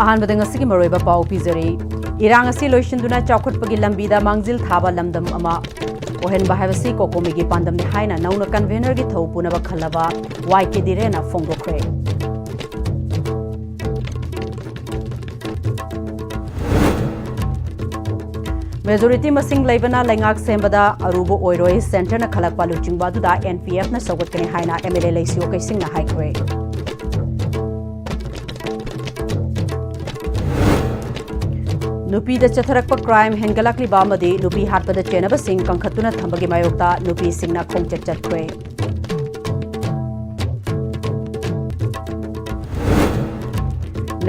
अहानबद ngasi maroiba pau pizari irang asi loishinduna chawkhutpagi lambida mangjil thaba lamdam ama ohen bahawasi kokomi gi pandam ni haina nauna convener gi thopuna ba khalaba YK direna fongdokre Majority masing laibana lengak sembada arubo oiroi center na khalak palu chingba du da NPF na sogot kani haina MLA leisio kai sing na haikre Nupi da chatharakpa crime hengalakli ba madi nupi hatpada chenaba sing kangkhatuna thambagi mayokta nupi singna khongchat chatkre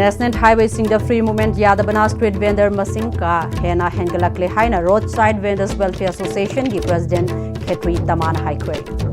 National Highway sing the free movement Yadabana street vendor masing ka hena hengalakle haina roadside vendors welfare association gi president Khetri Taman Haikre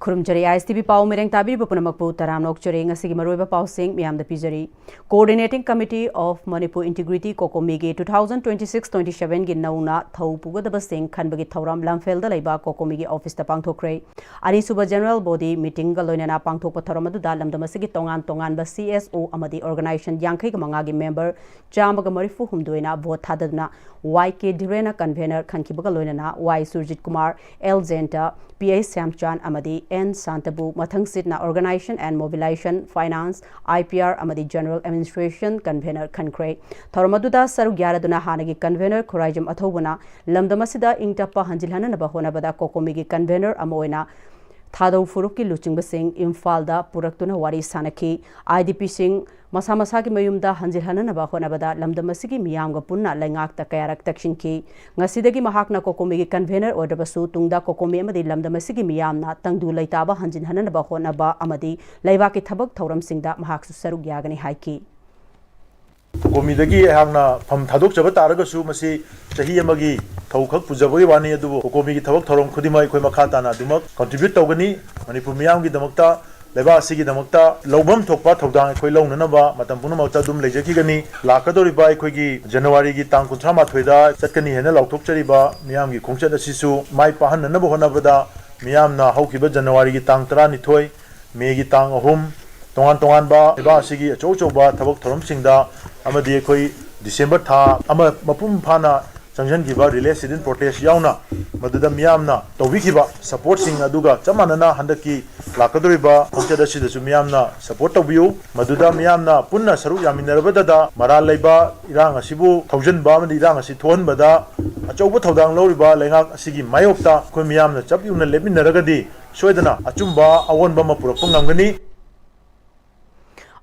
Kurumjari ISTV Pau Mireng Tabiri Pupunamakpu Taramnok Churing Asigi Maruiba Pau Singh Miam the Pijari Coordinating Committee of Manipur Integrity Kokomigi 2026-27 gi nauna thau pugadaba sing khanbagi thauram lamfel da leiba Kokomigi office ta pangthokre ani suba general body meeting ga loinana pangthokpa tharamadu da lamdamasigi tongan ba CSO amadi organization yankhai ga manga gi member chamaga marifu humdoina vote thadadna YK Direna convener khankibaga loinana Y Surjit Kumar L Zenta PA Samchan amadi N Santabu mathang sitna organization and mobilization finance IPR amadi general administration convener khankre thormaduda saru gyaraduna hanagi convener khuraijam athobuna lamdamasida ingtappa hanjilhana naba honabada kokomigi convener amoina thadau furuki luchingba sing imfalda puraktuna wari sanaki IDP sing masa masa ki mayumda hanjilhana naba honabada lamdamasigi miyamga punna lengak ta kayarak takshinki ngasidagi mahakna kokomigi convener orderbasu tungda kokomi amadi lamdamasigi miyamna tangdu leitaba hanjilhana naba honaba amadi leibaki thabak thauram singda mahaksu saru gyagani haiki Kokomidagi hangna pham thadok jaba taragasu masi chahi amagi thaukhak pujabagi wani adubu kokomigi thabak thorom khudimai khoi makha tana dumak contribute tawgani manipur miyam gi damakta leba asigi damakta lobam thokpa thodang khoi launana ba matam puna makta dum lejaki gani lakadori ba khoi gi January gi tang 38 da chatkani hena lauthok chari ba miyam gi khongchat asisu mai pahan na ba hona bada miyam na haukiba January gi tang 12 May gi tang 3 tongan ba leba asigi achou ba thabak thorom singda amadi khoi December tha ama mapum phana Sanjan giba relay student protest yauna maduda miyamna tawbikiba support sing aduga chamanana handaki lakadoriba khongchada sidasu miyamna support tawbiu maduda miyamna punna saru yaminarabada da maral leiba irang asibu thaujan ba madi irang asi thon bada achauba thodang loriba lengak asigi mayokta khoi miyamna chapyuna leminaragadi soidana achumba awonba mapurakpa ngamgani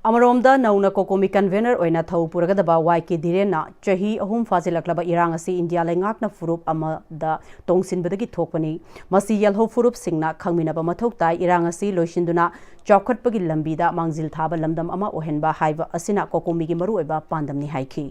Amaromda nauna kokomi convener oina thau puragadaba YK Direna chahi ahum fazilaklaba irang asi India lengakna furup amada tongsinbadagi thokpani masi yalho furup singna khangminaba mathokta irang asi loishinduna chawkhatpagi lambida mangjil thaba lamdam ama ohenba haiba asina kokomi gi maru oiba pandamni haiki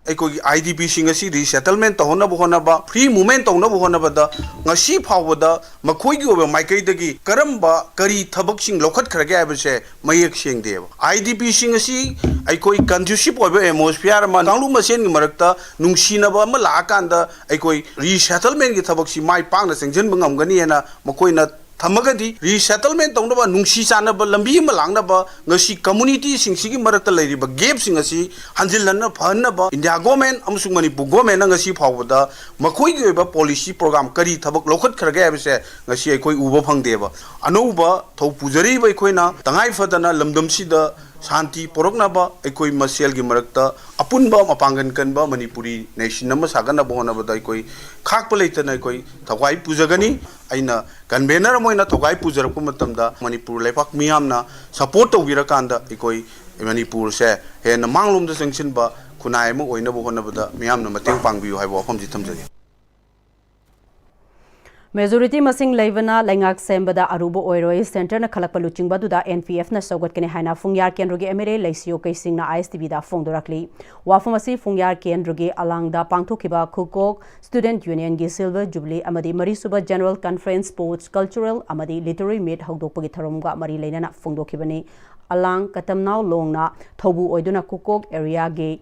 IDP singasi resettlement to hona bohona ba free movement to na bohona ba da ngasi phawda makhoi gi oba maikai dagi karamba kari thabak sing lokhat khrage abse mayek sing de IDP singasi aikoi conducive oba atmosphere ma tanglu masen gi marakta nungsina ba ma la kanda aikoi resettlement gi thabak si mai pang na sengjen bangam gani na makoi na Thamagadi resettlement tongba nungsi sana ba lambi ma langna ba ngasi community singsigi marakta leiri ba gap singasi hanjilna phanna ba India government amsung Manipur government ngasi phawda makhoi gi ba policy program kari thabak lokhat khrage abse ngasi aikoi uba phangde ba anouba thau pujari ba aikoina tangai fadana lamdam sida Shanti poroknaba aikoi masel gi marakta apunba mapangan kanba Manipuri nation nama sagana bohona ba aikoi khakpa leitana aikoi thawai pujagani aina convener moina thawai pujarapku matamda Manipur lepak miyamna support tawbirakanda aikoi Manipur se hena manglomda sanction ba khunai ma oina bohona ba miyamna mateng pangbiu haibo famji thamjari Majority masing laivana lengak sembada arubo oiroi center na khalakpa luchingba duda NPF na sogot kene haina fungyar kendrogi MLA leisio kaising na ISTV da fongdorakli wafamasi fungyar kendrogi alangda pangthokiba khukok student union gi silver jubilee amadi marisuba general conference sports cultural amadi literary meet hawdokpagi tharomga mari leinana fongdokibani alang katamnaw longna thobu oiduna khukok area gi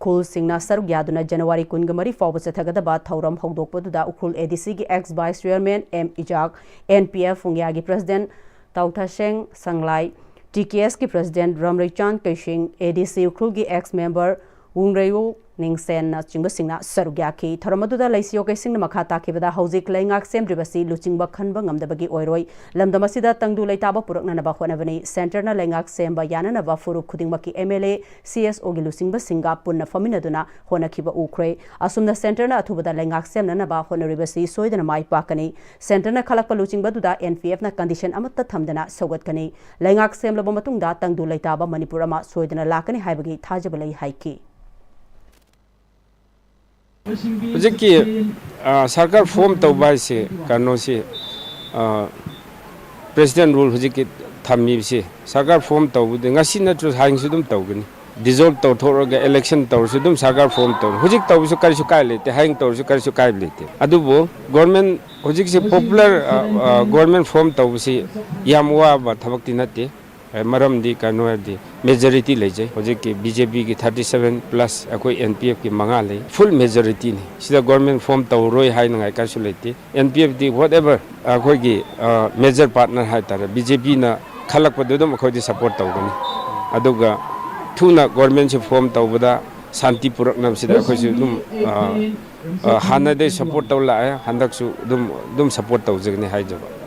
khul singna saruk yaduna January 19 fawba chathagada thauram hogdokpaduda ukhul ADC gi ex vice chairman M Ijak NPF Fungya gi president Tautha Seng Sanglai TKS ki president Ramrichan Kaishing ADC ukhul gi ex member Wungreyo Ningsen na chingba singna sarugya ki thoramaduda laisio kaising na makha takibada hauzik laingak semdribasi luchingba khanba ngamdabagi oiroi lamdamasida tangdu laitaba purakna naba honavani center na laingak semba yana naba furu khudingmaki MLA CSO gi luchingba singa punna faminaduna honakhiba ukre asumna center na athubada laingak semna naba honaribasi soidana mai pakani center na khalakpa luchingba duda NPF na condition amatta thamdana sogatkani laingak semlaba matungda tangdu laitaba Manipur ama soidana lakani haibagi thajabalai haiki Hujiki sarkar form tawbai se karno se president rule hujiki thammi se sarkar form tawbude ngasi na tru haing sudum tawgani dissolve taw thoroga election taw sudum sarkar form taw hujik taw su kari su kai lete haing taw su kari su kai lete adubo government hujik se popular government form taw se yamwa ba thabak tinate maram di karno di majority leje hojiki BJP ki 37 plus akoi NPF ki manga le full majority ni sida government form tawroi hai nangai ka sulete NPF di whatever akoi ki major partner hai tar BJP na khalak padu dum akoi di support tawgani aduga thuna government se form tawbada santi purak nam sida akoi su dum hana de support tawla handak su dum support tawjagni hai jaba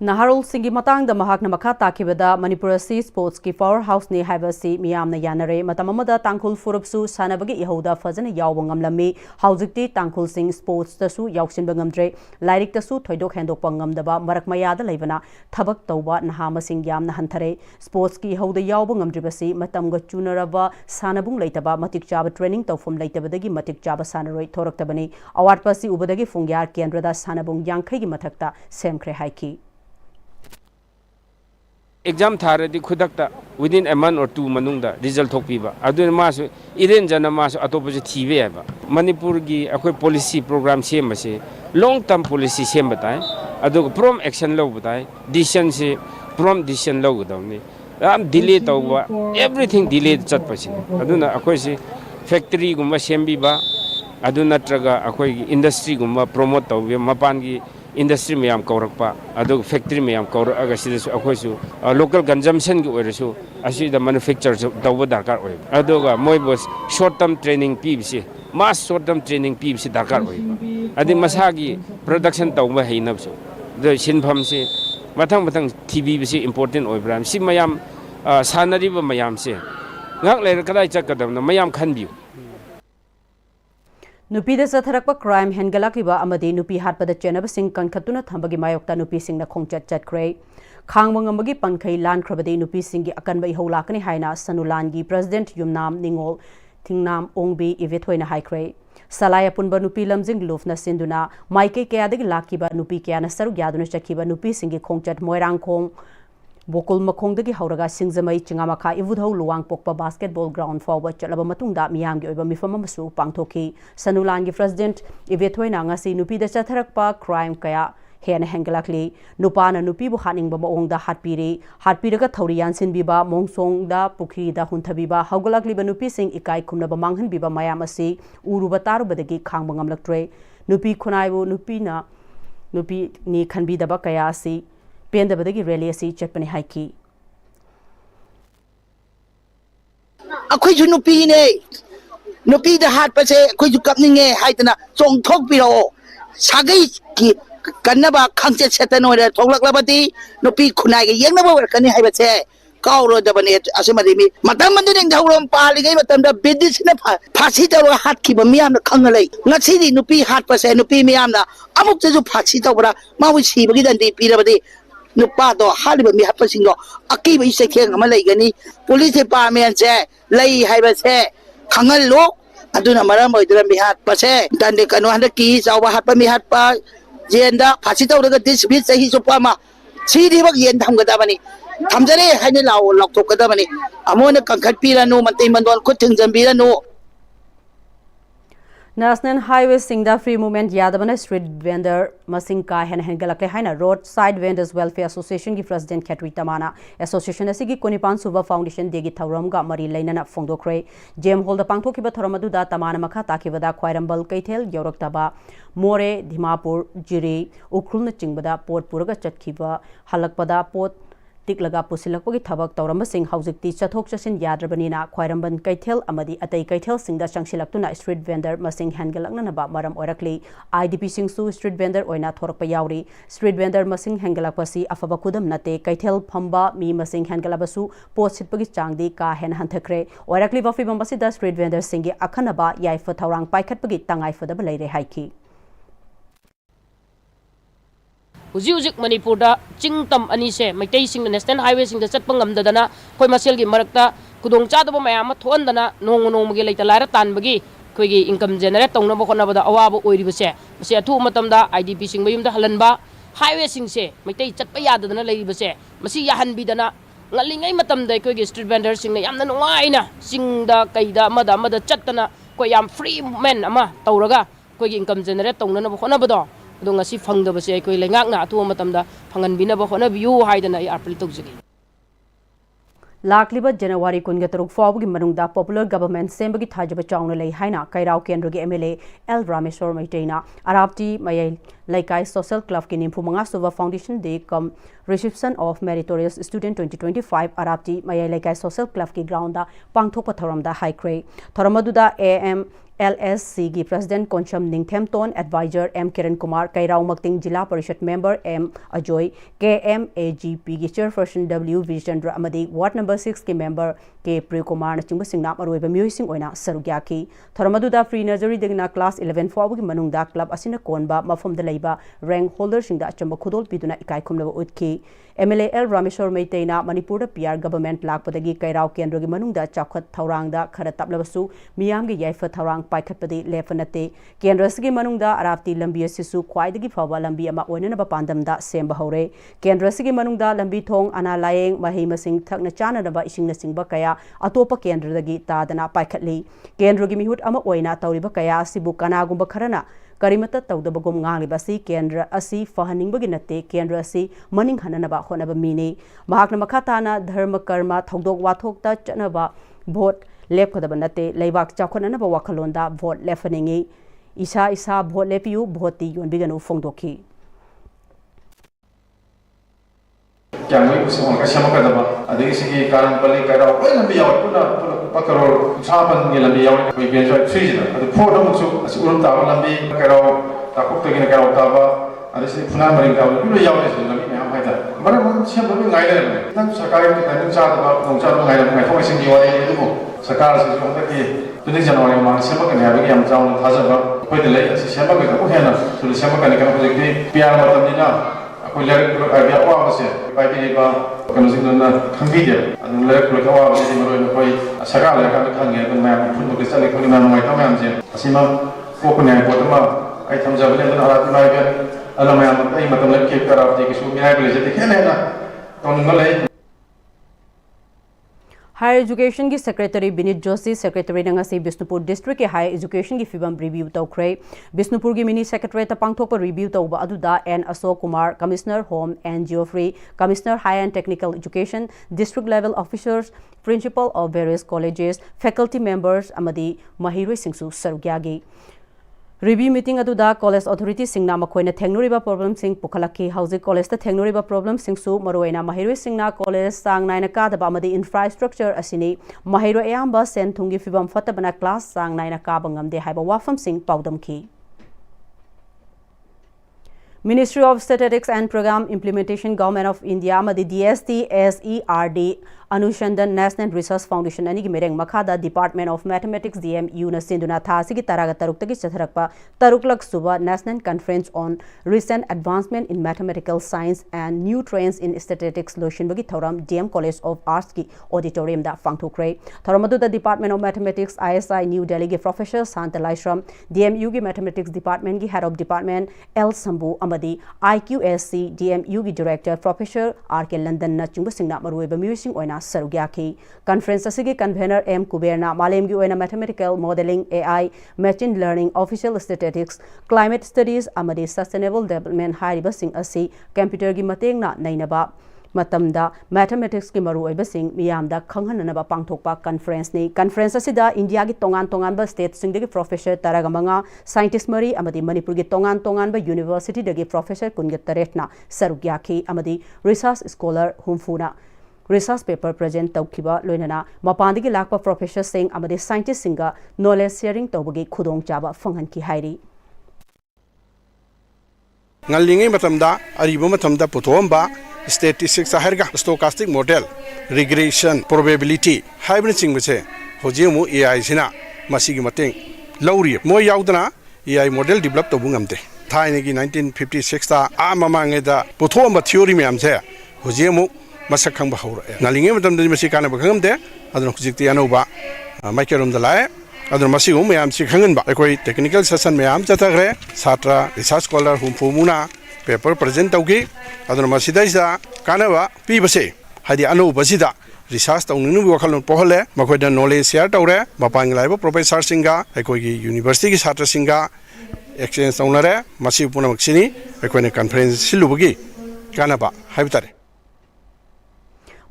Naharul Singhi matang da mahak na makha takibada Manipur si sports ki powerhouse ni haibasi miyam na yanare matamamada tangkhul furupsu sanabagi ihoda fazana yawba ngamlami haujikti tangkhul sing sports tasu yauksinba ngamdre lairik tasu thoidok hendokpa ngamdaba marak mayada leibana thabak tawba naha masing yamna hanthare sports ki ihoda yawba ngamdribasi matamga chunaraba sanabung leitaba matik chaba training tawfum leitabadagi matik chaba sanaroi thoraktabani award pasi ubadagi fungyar kendrada sanabung yangkhai gi mathakta semkhre haiki exam tharadi khudakta within a month or two manungda result thokpiba adun masu iren jana masu atopoje thibe aba Manipur gi akoi policy program sem ase long term policy sem batai adu prom action lo batai decision se prom decision lo godawni am delay tawwa everything delay chat pasin aduna akoi se factory gumba sembi ba adu natraga akoi industry gumba promote tawbe mapan gi industry mayam kaurakpa adug factory mayam kauraga sidasu akoisu local consumption gi oirasu asida manufacture tawba darkar oi aduga moibos short term training pbc mass short term training pbc darkar oi adi masagi production tawba heinabsu the sinpham se mathang tv bc important oi bram si mayam sanari ba mayam se ngak le kadai chakadam mayam khanbiu Nupi da satharakpa crime hengalakiba amadi nupi hatpada chenaba sing kankhatuna thambagi mayokta nupi singna khongchat chatkre khangmang amagi pankhai lan khrabadi nupi singi akanbai holakani haina sanulangi president yumnam ningol thingnam ongbi ivethoina haikre salaya punba nupi lamjing lufna sinduna maike kayadagi lakiba nupi kayana saru gyaduna chakiba nupi singi khongchat moirang khong Bokul Makongdagi Hauraga Singzamai Chingamaka Ivudho Luang Pokpa basketball ground forward Chalaba Matunda Miyamgi Oba Mifamasu Pangtoki Sanulangi president Ivethoina ngasi nupi da chatharakpa crime kaya hena hengalakli nupana nupi bu haning ba maongda hatpiraga thoriyan sinbiba mongsongda pukhi da hunthabiba haugalakli ba nupi sing ikai khumna ba manghan biba mayam asi uruba tarubadagi khangba ngamlaktre nupi khunaibu nupi ni khanbi daba kaya asi Pendabadagi rally asi chatpani haiki akhoi ju nupi da hat pa se akhoi ju kapninge haitana chong thok piro sagai ki kannaba khangche setan ore thoklak labati nupi khunai ge yengna ba kani haiba se kauro da bane asemari mi matam mandu ding dhaurom pali ge matam da bidis na phasi taro hat ki ba miyam na khangalai ngasi di nupi hat pa se nupi miyam na amuk ju phasi tawra mawi si bagi dan di pirabadi nupa do haliba mi hapa singo akiba ise keng ama leigani police department se lei haiba se khangal lo aduna maram oidra mi hat pa se dande kanu handa ki chawa hat pa mi hat pa jenda phasi tawraga dismiss sahi sopa ma sidi bak yen thamga da bani thamjare haine law lok thok da bani amona kankhat pira no mantai mandon khut thing jambira no National Highways Singda Free Movement Yadabana Street Vendor Masing Ka Hen Hengalakle Haina Roadside Vendors Welfare Association ki President Katri Tamana Association asigi Konipan Suba Foundation degi Thauramga Mari Lainana Fongdokre Jem Holda Pangthokiba Thoramadu Tamana Makha Takibada Kwairambal Kaitel Yoroktaba More Dimapur Jiri Ukrulna Chingbada Port Puraga Chatkiba Halakpada Port Tiklaga Pusilakpagi Thabak Tauramba Haujikti Chathok Chasin Yadrabanina Kwairamban Kaitel Amadi Atai Kaitel Singda Changsilaktuna Street Vendor Masing Hangalaknaba Maram Orakli IDP Singsu Street Vendor Oina Thorakpa Yauri Street Vendor Masing Hangalakpasi Afaba Kudam Nate Kaitel Phamba Mi Masing Hangalabasu Pot Sitpagi Changdi Ka Hen Hanthakre Orakli Wafi Bambasida Street Vendor Singi Akhanaba Yaifa Thaurang Paikhatpagi Tangai Fadaba Leire Haiki Uzik Manipurda Chingtam Anise, Maitay Sing the National Highway Sing the Setpangam Dana, Koimaselgi Marakta, Kudong Chadabo Mayama, Tuandana, no Mogilata Lara Tanbagi, Quigi income generate on Nabokona the Awabo Oiribase, Sia two Matamda, IDP Sing Mayum the Halanba, Highway Sing se, Maitay Chatpayada than a lady base, Masia Han Bidana, Naling Matam the Quigi street vendors sing the Yamdan Waina, sing the Kaida, Madama the Chatana, Koyam free men, Ama, Tauraga, Quigi income generate on Nabokona. Dong asi fangda base ay koy lengak na atu matamda phangan binaba hona view haidana ay apil tugjigi Lakliba January Kungataruk Fawgi Manungda Popular Government Sembagi Tajaba Chawna Lay Haina Kairau Kendrugi MLA L Rameshwar Maitena Arabti Mayay Laikai Social Club ki Nimpumanga Suva Foundation Day come Reception of Meritorious Student 2025 Arabti Mayay Laikai Social Club ki grounda Pangthokpa Thoramda High Cray Thoramaduda AM LSC की President Koncham Ningthemton Advisor M Kiran Kumar Kairau Makting Jila Parishad Member M Ajoy KMAGP की Chairperson W Vijaychandra Amadi Ward Number 6 की Member K Priya Kumar na chingba singna maroiba miyoi sing oina sarugya ki Thoramaduda Free Nursery degna Class 11 fawgi manungda club asina konba mafamda leiba rank holder singda achamba khudol piduna ikai khumlaba utki MLA L Rameshwar Maitena Manipur PR government lakpadagi Kairau Kendrogi manungda chakhat thaurangda khara taplebasu miyamgi yaifa thaurang paikhatpadi lefanate Kendrasgi manungda arapti lambi asisu khwaidagi fawa lambi ama oinanaba pandamda semba hore Kendrasgi manungda lambi thong ana layeng mahei masing thakna chananaba isingna singba kaya atopa kendradagi tadana paikhatli Kendrogi mihut ama oina tawriba kaya sibu kanagumba kharana Karimata Taudabagum Ngalibasi, Kendra Asi, Fahaning Baginate, Kendra Asi, Maning Hananaba Honaba Mini, Mahakna Makatana, Dharma Karma, Togdog Watokta, Chanaba, Vote, Lepkodabanate, Levak Chakonanaba Wakalonda, Vote Lefaningi, Isa, Vote Lepiu, Voti, Yun Biganu Fongdoki. Yang itu semua kasih makan apa? Ada segi karan balik kara, lebih awal pun pakaror sahabat ni lebih awal kau biasa free je. Ada foto muncul, asal urut tahu lebih kara takut lagi nak kara tahu. Ada segi punan balik tahu, lebih awal je lebih macam apa? Mana pun siapa lebih ngai dah. Kita sekarang kita ni sahabat ngai fokus segi awal ini tu. Sekarang segi orang tadi. Jadi Januari mana siapa kan yang bagi yang tahu thasa apa? Kau itu leh siapa kan aku hena. Jadi siapa kan yang projek ni PR macam ni na. Aku lihat dia awal saja. Baik ini apa kalau sebenarnya kami dia. Anu lihat kalau awal saja mereka koi sekarang mereka bertanya tentang pun mereka sekali kau ni mana mereka macam ni. Asyik kau pun yang buat apa? Item jawabnya tu alat mereka. Alumni yang macam lagi kita rapi kisah minyak boleh jadi kena na. Tahun mulai. Higher Education की Secretary Binit Joshi Secretary नंगासी Bishnupur District के Higher Education की film review तौक्रे बिष्णुपुर की Mini Secretary तपांगथोक पर review तौबा अदुदा N Ashok Kumar Commissioner Home and Geoffrey Commissioner Higher and Technical Education District Level Officers Principal of various colleges Faculty Members अमदी महिरों सिंगसु सर्वज्ञागी Review meeting aduda college authority singna makoina thengnoriba problem sing pukhalaki housing college ta thengnoriba problem sing su maroina mahiroi singna college sang naina ka daba amadi infrastructure asini mahiro ayamba sen thungi fibam fatabana class sang naina ka bangamde haiba wafam sing paudam ki Ministry of Statistics and Program Implementation Government of India amadi DST SERD Anushandan National Research Foundation ani ki mereng makhada Department of Mathematics DMU na sinduna tha sigi taraga taruk tagi chatharakpa taruklak suba National Conference on Recent Advancement in Mathematical Science and New Trends in Statistics lotion bagi thoram DM College of Arts ki auditorium da fangthokre thoramadu the Department of Mathematics ISI New Delhi ki Professor Santa Laishram DMU ki Mathematics Department ki Head of Department L Sambu amadi amadi IQSC DMU gi director Professor RK London na chungba singna maruiba musing oina sarugyaki conference asigi convener M Kuberna malem gi oina mathematical modeling AI machine learning official statistics climate studies amadi sustainable development hariba sing asi computer gi matengna nainaba matamda mathematics ki maru oibasing miyamda khanghananaba pangthokpa conference ni conference asida India gi tongan ba state sing degi professor taragamanga scientist mari amadi Manipur gi tongan ba university degi professor kunga sarugyaki amadi research scholar humfuna research paper present taukiba loinana mapandigi lakpa professor sing amadi scientist singa knowledge sharing tawbagi khudong chaba fanghan ki hairi ngallingi matamda aribo matamda puthomba statistics harga stochastic model regression probability hybrid singse hojimu AI sina masigi mateng lauri mo yaudana AI model develop to bungamte thaine gi 1956 ta amamange da puthomba theory me amse hojimu masak khang ba hawra ngalinge matam de masi kana ba khamde adon hujikti anoba microom da lae adon masi um yam si khangan ba koi technical session me am chathagre satra research scholar hum fumuna paper present taugi adon masida isa kanaba pi base hadi anu basida research taunu bi wakhalon pohole makoida knowledge share tawre mapang laiba professor singa ekoi gi university gi satra singa exchange taunare masi puna maksini ekoi ne conference silubugi kanaba haibitare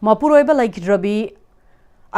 mapuroiba laikidrabi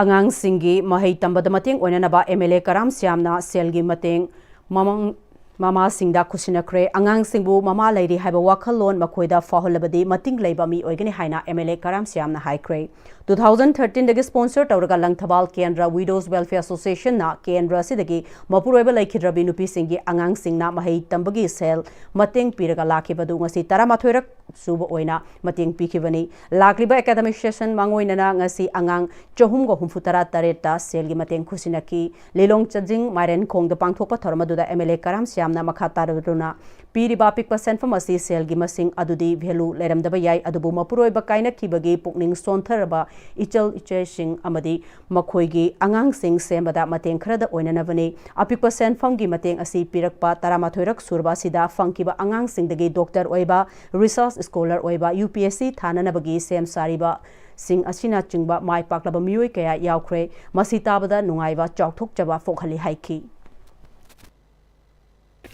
angang singi mahai tambada mateng oinanaba MLA Karam Siamna selgi mateng mama singda khusinakre angang singbu mama lairi haiba wakhalon makoida faholabadi mating leiba mi oigani haina MLA Karam Siamna haikre 2013 dagi sponsor tawraga langthabal Kendra Widows Welfare Association na Kendra sidagi mapuroiba laikidrabi nupi singi angang singna mahai tambagi sel mateng piraga lakibadu ngasi 13 rak suba oina mateng pikibani lakliba academic session mangoinana ngasi angang chohumgo humfutara tareta selgi mateng khusinaki lelong chajing maren khongda pangthokpa thormaduda MLA Karam Siamna makha taruduna piriba pikpa senfam asi selgi masing adudi value leramdaba yai adubu mapuroiba kaina kibagi pukning sontharaba ichal ichesing amadi makhoigi angang sing sembada mateng kharada oinanabani apikpa senfam gi mateng asi pirakpa 13 rak surba sida fangkiba angang singdagi doctor oiba research scholar oiba UPSC thananabagi sem sariba sing asina chingba mai paklaba mioi kaya yaukre masitabada nungaiba chauthok chaba fokhali haiki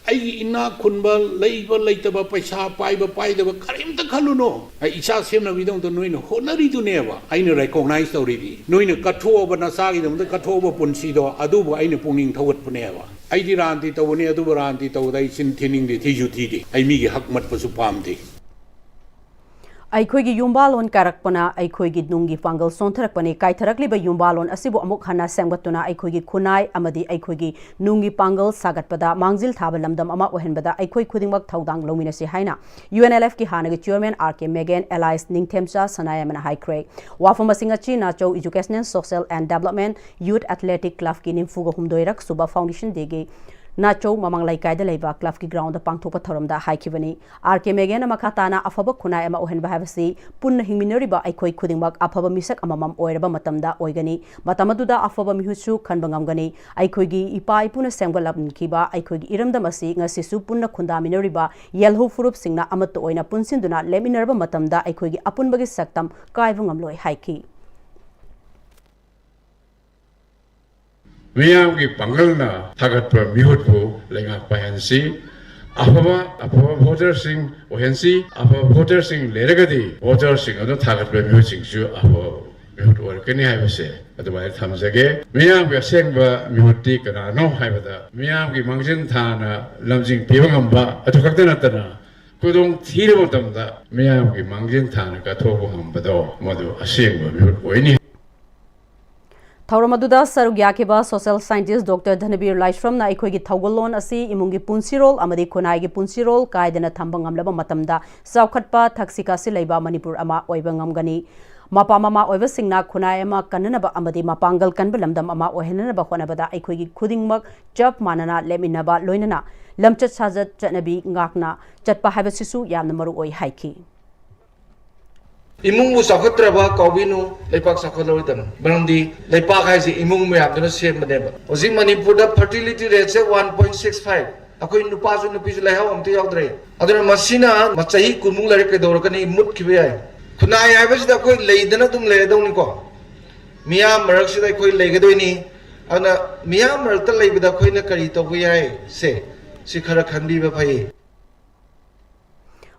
ai ina khunba leiba leitaba paisa paiba paidaba karimta khaluno ai isa semna bidong to noina honari tu neba aina recognize tawridi noina kathoba na sagi dum kathoba punsi do adubu aina pungning thawat puneba ai di ranti tawni adubu ranti tawdai sin thining di thiju thidi ai mi gi hakmat pasu pamdi Aikhoigi yumbalon karakpana aikhoigi nungi pangal sontharakpani kaitharakliba yumbalon asibu amuk hana sengbatuna aikhoigi khunai amadi aikhoigi nungi pangal sagatpada mangjil thaba lamdam ama ohenbada aikhoi khudingmak thaudang lominasi haina UNLF ki hanagi chairman RK Megan Allies Ningthemcha Sanayamana haikre wafamasinga chi nacho educational social and development youth athletic club ki nimfugo humdoirak suba foundation dege nacho mamang laikai da leiba club ki ground da pangthopa thoramda haikibani RK Megan makhatana afaba khunai ama ohenba habasi punna hingminori ba aikoi khudingmak afaba misak amamam oiraba matamda oigani matamaduda afaba mihusu khanbangamgani aikoi ipa ipuna sengbalabnki ba aikoi iramda masi ngasisu punna khunda minori ba yelho furup singna amat oina punsinduna leminarba matamda aikoi apunbagi saktam kaibungamloi haiki Miyam ki pangalna thagat pa mihutbu lenga pahensi apaba voter sing ohensi apaba voter sing leragadi voter sing ado thagat pa mihut sing su apaba mihut or kani haibase adumai thamjage miyam ki sengba mihutti kana no haibada miyam ki mangjin thana lamjing pibangamba athukakta natana kudong thirabo tamda miyam ki mangjin thana ka thobu hambado modu asengba mihut oini Thauramadu Sarugyakiba social scientist Dr. Dhanabir Laishram na aikhoigi thaugalon asi imungi punsirol amadi khunai punsirol kaidana thambangam laba matamda saukhatpa thaksika sileiba Manipur ama oibangam gani mapa mama oiba singna khunai ama kananaba amadi mapangal kanba lamdam ama ohenanaba honabada aikhoigi khudingmak chap manana leminaba loinana lamchat sajat chanabi ngakna chatpa habasisu yamna maru oi haiki Imung mu sakhatraba kawinu leipak sakhalawidam banamdi leipak haisi imung mu yamdana sem baneba ozing Manipur da fertility rate se 1.65 अखोई नुपासु नुपीसु लेहाव अमते यावद्रे अदुना मसिना मचही कुमुंग लरे केदोरकनी मुट खिबे याय खुनाय हायबसिदा अखोई लेदना तुम लेदौनिको मियाम मरकसिदा अखोई लेगदोइनी अना मियाम मरकता लेबदा अखोइना करी तौबो याय से सिखरा खनबीबा फै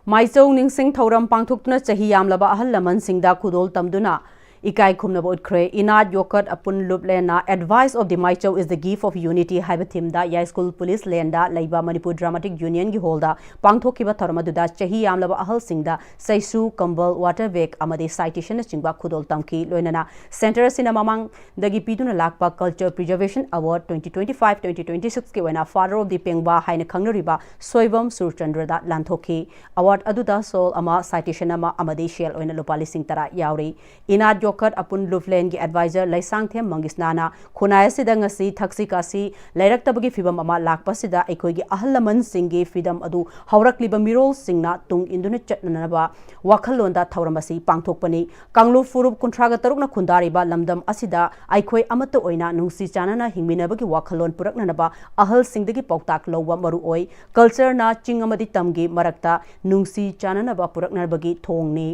माइचौ निंगसिंग थौरम पांथोक्तुना चाही यामलबा अहल लमन सिंगदा खुदोल तमदुना इकाई खुमनबा उठख्रे इनाद योकट अपुन लुपलेना एडवाइस ऑफ द माइचौ is the gift of unity हाइब थीम दा या स्कूल पुलिस लैंडा लेबा मणिपुर ड्रामेटिक यूनियन की होल्दा पांथोकिबा थौरमदुदा चाही यामलबा अहल सिंगदा सैसु कंबल वाटर बैग अमदे साइटेशन चिंगबा खुदोल तमकी लोइनना सेंटर सिना ममांग दगी पीदुना लाकपा कल्चर प्रिजर्वेशन अवार्ड 2025-2026 के वना फादर ऑफ द पेंगबा हाइना खंगनरिबा सोइबम सुरचंद्रदा लांथोकी अवार्ड अदुदा सोल अमा साइटेशन अमा अमदे शेल ओइना लुपा लिसिंग तरा यावरी इनाद योकट अपुन लुफलेन की एडवाइजर लाइसांग थेम मंगिसनाना खुनाय सिदा ngasi थक्सी कासी लैरक्तबगी फिबम अमा लाकपसिदा एखोगी अहल लमन सिंगी फिदम अदु हौरक्लिबा मिरोल सिंगना तुंग इंदुना चटननबा वाखलोंदा थौरमसी पांथोकपनी कांगलु फुरुब कुंथ्रागा तरुकना खुंदारिबा लमदम असिदा आइखोय अमत ओइना नुंसी चानना हिंगमिनबगी वाखलोन पुरकननबा अहल सिंगदगी पौताक लौवा मरु ओइ कल्चर ना चिंग अमदी तमगी मरक्ता नुंसी चाननबा पुरकनबगी थोंगनी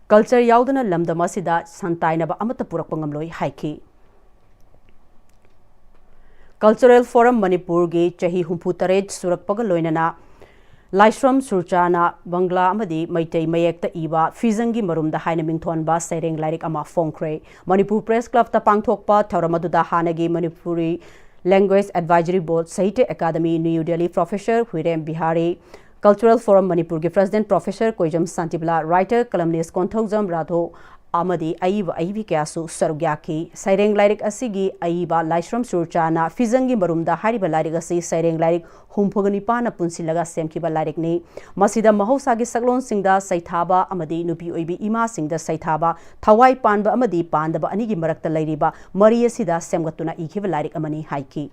कल्चर याउदना लमदम असिदा संताइनबा अमत पुरकपा ngamloi हाइकी कल्चरल फोरम मणिपुर की चाही 68 सुरकपग लोइनना लाइश्रम सुरचाना बंगला अमदी मैतै मयेक्ता इबा फिजंगी मरुमदा हाइना मिंथोनबा सैरेंग लाइरिक अमा फोंख्रे मणिपुर प्रेस क्लब ता पांगथोकपा थौरमदुदा हानगी Manipuri language advisory board Sahitya Akademi new Delhi professor Huirem Bihari cultural forum Manipur के president professor Koijam Santibala writer columnist Konthoujam Radho आमदी अईब अईबी क्यासु सरुग्याकी सैरेंग लाइरिक असिगी अईबा लाइश्रम सुरचाना फिजंगी मरुमदा हारिबा लाइरिक असि सैरेंग लाइरिक हुमफुगनी पाना पुंसिलगा सेमखिबा लाइरिकनी मसिदा महौसागी सगलोन सिंगदा सैथाबा अमदी नुपी ओइबी इमा सिंगदा सैथाबा थवाई पानबा अमदी पांदबा अनिगी मरक्ता लैरिबा मरी असिदा सेमगतुना इखिबा lyric अमनी हाइकी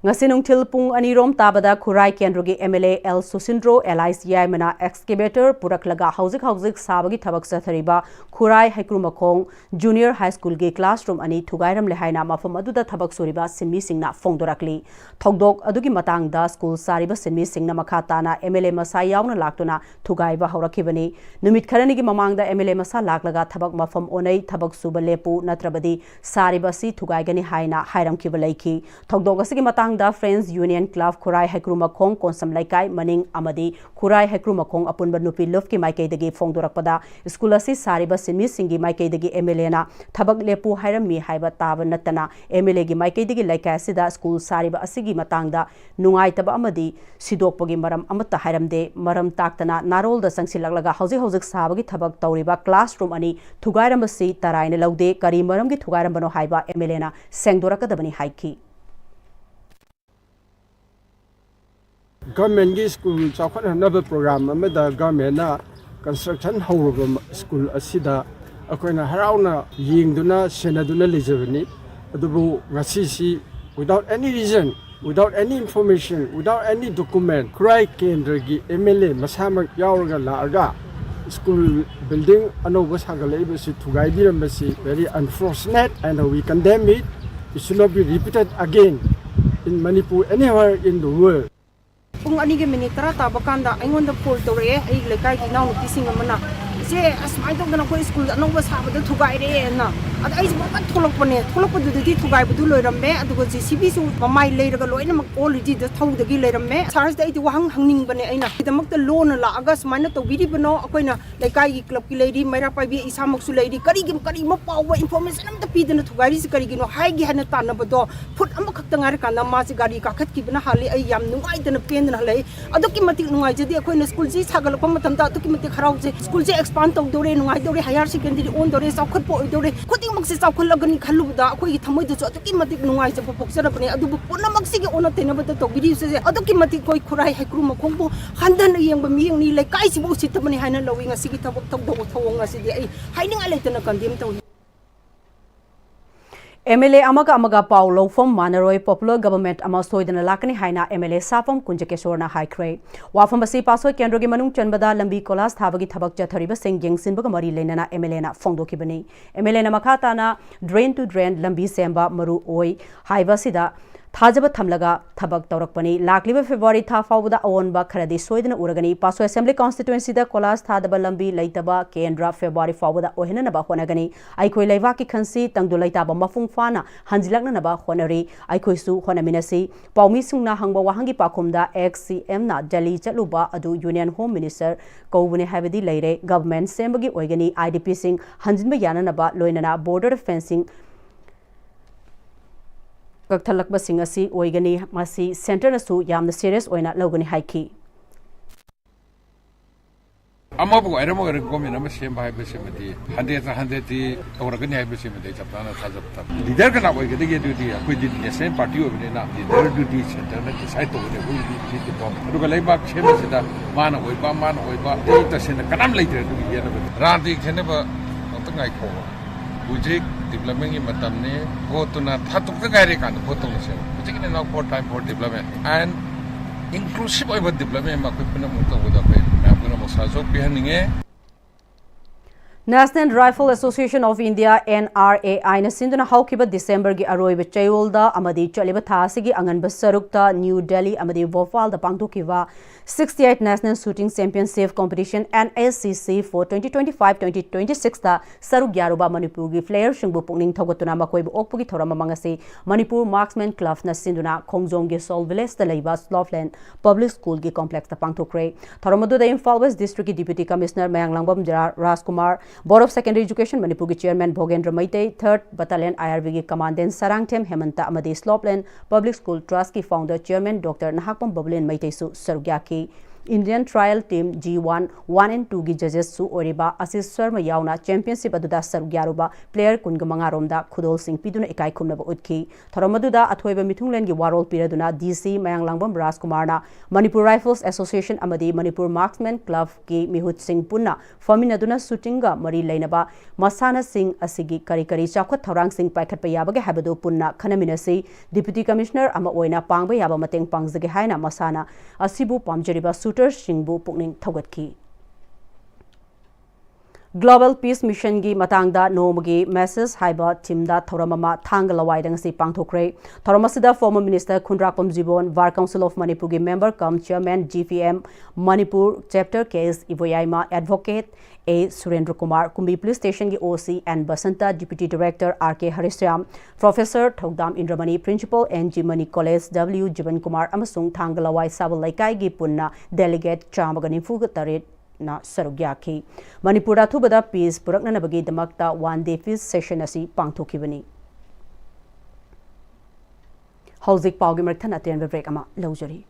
ngasi nungthil pung anirom tabada khurai kendro gi MLA L Susindro LIC yaimana excavator puraklaga hauzik sabagi thabak sathariba khurai haikrumakhong junior high school gi classroom ani thugairam lehaina mafam aduda thabak suriba sinmi singna phongdorakli thogdok adugi matang da school sariba sinmi singna makha tana MLA masa yauna laktuna thugaiba haurakibani numit kharani gi mamang da MLA masa laklaga thabak mafam onai thabak suba lepu natrabadi sariba si thugaigani haina hairam kibalaiki thogdok asigi matang da Friends Union Club Khurai Haikrumakhong Konsam Laikai Maning Amadi Khurai Haikrumakhong Apunba Nupi Love ki Maikai dagi Phongdorakpada School asi Sariba Sinmi Singi Maikai dagi MLA na Thabak Lepu Hairami Haiba Taba Natana MLA gi Maikai dagi Laikai Sida School Sariba Asigi Matangda Nungai Taba Amadi Sidokpagi Maram Amata Hairamde Maram Taktana Narol da Sangsilaglaga Hauzik Sabagi Thabak Tauriba Classroom ani Thugairam asi Taraina Laude Kari Maram gi Thugairam bano Haiba MLA na Sengdorakadabani Haiki Government school chakhan hanaba program amada government na construction hauruba school asida akoina harauna yingduna senaduna lejabani adubu ngasi si without any reason without any information without any document Khurai Kendra gi MLA masamak yauraga laaga school building anoba sagalaiba si thugai birambasi very unfortunate and we condemn it. It should not be repeated again in Manipur anywhere in the world. Pung ani ge minute tara ta bakanda aingonda call tore ai lekai gi naw nupi sing amana se asmai dong na ko school anong ba sabada thugai re na ad ai ba tholok pone tholok du di thugai bu loiramme adu go JCB su mamai leiraga loina mak already da thau da gi leiramme charge da ai wahang hangning bane aina kidamak ta loan la aga smaina to biri bano akoina lekai gi club ki leiri maira pai bi isa mak su leiri kari ma pawa information am ta pi dana thugai ri kari gi no hai gi hana ta na bado phut am khak ta ngar kana ma si gari ka khat ki bana hali ai yam nungai dana pen na lai aduki matik nungai jadi akoina school ji sagal pa matam ta aduki matik harau je school ji expand tong dore nungai dore higher secondary on dore saukhat po dore khuting mak se saukhat lagani khalubda akoi thamoi du aduki matik nungai je pokjara bane adu puna mak si gi ona tena bata to bidi se aduki matik koi Khurai Haikru makhong bo handan yeng ba mi ni lai kai si bo sit bane haina lowi nga sigi thabok tok do thawong nga si di ai haining alai tena condemn to MLA amaga pau lofom manaroi popular government ama soidana lakani haina MLA sapam kunjakesorna haikre wafam basi paso kendro gi manung chanbada lambi kolas thabagi thabak chathariba sing yengsin baga mari lenana MLA na phongdo ki bani MLA na makata na drain to drain lambi semba maru oi haiba sida थाजब थमलगा थबक तौरकपनी लाखलिबा February था फाउबदा अवोनबा खरदी सोइदना उरगनी पासो assembly constituency दा कोलास थादबा लंबी लैतबा केंद्र फेब्रुआरी फाउबदा ओहेननबा होनगनी आइखोय लैवाकी खनसी तंगदु लैताबा मफुंग फाना हंजिलकनबा होनरी आइखोयसु होनमिनसी पाउमी सुंगना हंगबा वाहंगी पाखुमदा एक्ससीएम ना दिल्ली चलुबा अदु यूनियन होम मिनिस्टर कौबने हाबदी लैरे गवर्नमेंट सेमबगी ओइगनी आईडीपी सिंग हंजिनबा याननबा लोइनना बॉर्डर फेंसिंग कक्थलकबसिंग असि ओइगनी मासी सेंटरनसु यामना सीरियस ओइना लौगनी हाइखी अमबो आइरमो गवर्नमेंट अमा सेम बाय बसेमति 100 ती तौरगनी हाइ बसेमति चपताना थाजबता लीडर कना ओइगदी के ड्यूटी अखोय दि नेशनल पार्टी ओबनेना लीडर ड्यूटी सेंटर ना डिसाइड तोबने ओइ डी बॉम अदुगा लैबाक सेमसिदा माना ओइबा ए तसेना कनाम लैतरे दुगी येना रांति खेनेबा तंगाइ खो बुजिक डेवलपमेंट की मतमने भोटना थातुक गायरे कान भोटों से बुजिक now for time for development and inclusive ओइबा डेवलपमेंट माखै पुना मुतबदा पे नापुना मसाजो पेहनिंगे National Rifle Association of India NRAI na sinduna haukiba December gi aroiba chayolda amadi chaliba thasigi anganba sarukta New Delhi amadi Bhopal da pangthokiba 68th National Shooting Championship Competition NSCC for 2025-2026 da saruk yaruba Manipur gi player shingbu pukning thogotuna makoibu okpugi thorama mangasi Manipur Marksman Club na sinduna Khongjong gi Sol Village da leiba Sloughlane Public School gi complex da pangthokre thoramadu da Imphal West District gi Deputy Commissioner Mayanglangam Rajkumar Board of Secondary Education Manipur ki Chairman Bhogendra Maitei 3rd Battalion IRB ki Commandant Sarangthem Hemanta amadi Sloughlane Public School Trust ki Founder Chairman Dr. Nahakpam Babulin Maitei su sarugyaki Indian Trial Team G1 1 and 2 gi judges su oriba Asis Sharma yauna championship aduda sarugyaruba player kungamanga romda khudol sing piduna ekai khumnaba utki thoromaduda athoiba mithunglen gi warol piraduna DC Mayanglangam Rajkumar na Manipur Rifles Association amadi Manipur Marksman Club ki mihut sing punna faminaduna shooting ga mari lainaba masana sing asigi kari kari chakhot thorang sing paikhat pa yabage habadu punna khanaminasi Deputy Commissioner ama oina pangba yaba mateng pangjage haina masana asibu pamjariba shooters singbu pukning thogatki Global Peace Mission gi matangda nomagi message haiba timda thoramama thangalawai si pangthokre thoramasida former minister Khunrakpam Jibon Var Council of Manipur gi member cum chairman GPM Manipur chapter case Ivoyaima advocate A Surendra Kumar Kumbi Police Station gi OC and Basanta Deputy Director RK Harisyam Professor Thogdam Indramani Principal NG Mani College W Jiban Kumar amasung thangalawai sabal laikai gi punna delegate chamagani fugatare na sarugyaki Manipura thubada peace purakna nabagi damakta one day peace session asi pangthokibani Hauzik paugi marthana ten break ama laujari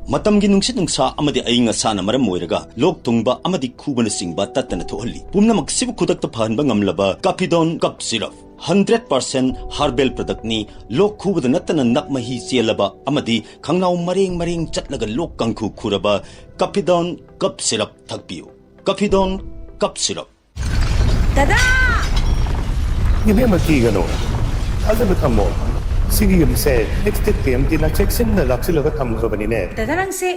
Matamgi nungsit nungsa amadi ainga sana maram moiraga lok tungba amadi khubana singba tatana thohalli pumna maksibu khudak ta phanba ngamlaba Capidon cup syrup 100% herbal product ni lok khubada natana nakmahi chelaba amadi khangnaw maring chatlaga lok kangkhu khuraba Capidon cup syrup thakpiu Capidon cup syrup Dada Gibe makigano Alda betamo Sige yumse next Pm-Istv na checksin na laksilaga thamkhobani ne Dadarang se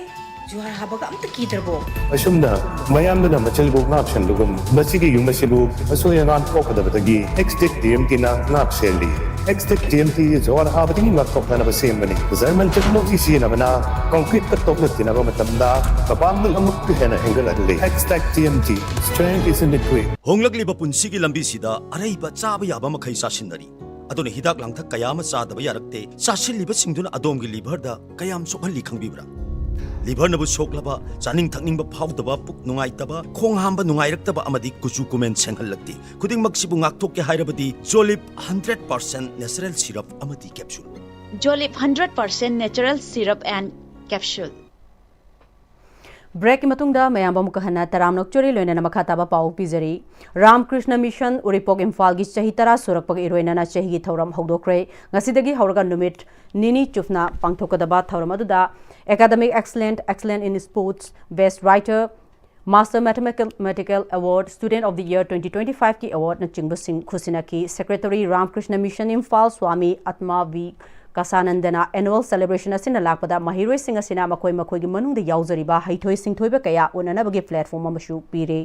juhar habaga amta kidarbo Asumna mayamna na machalbo ngapshan lugum masigi yumasibu asoyangan pokadabagi next Pm-Istv na ngapseli next Pm-Istv juhar habadi ngakokna na basembani German technology sina bana concrete ka tokna tinaga matamda kapamul amuk hena angle adli next Pm-Istv strength is in the way honglakliba punsigi lambi sida araiba chaba yaba makhai sasinari adone hidak langthak kayama sadaba yarakte sasilliba singduna adomgi liver da kayam sokhalli khangbibra liver nabu soklaba chaning thakningba phawdaba puk nungaitaba khong hamba nungairakaba amadi kuchu kumen senghallakti khuding maksibu ngakthok ke hairabadi Jolip 100% natural syrup amadi capsule Jolip 100% natural syrup and capsule Break matungda mayamba mukahana taramnok chori loina namakhataba pau pizari Ram Krishna Mission Uripok Imphal gi chahi tara surakpag iroina na chahi gi thoram hawdokre ngasidagi hawraga numit nini chufna pangthokadaba thoram aduda academic excellent in sports best writer Master Mathematical Award Student of the Year 2025 ki award na chingba sing khusina ki Secretary Ram Krishna Mission Imphal Swami Atma V kasanandana annual celebration asina lakpada mahiroi sing asina makoi makoi gi manung de yaujariba haithoi singthoi ba kaya unanabagi platform amashu pire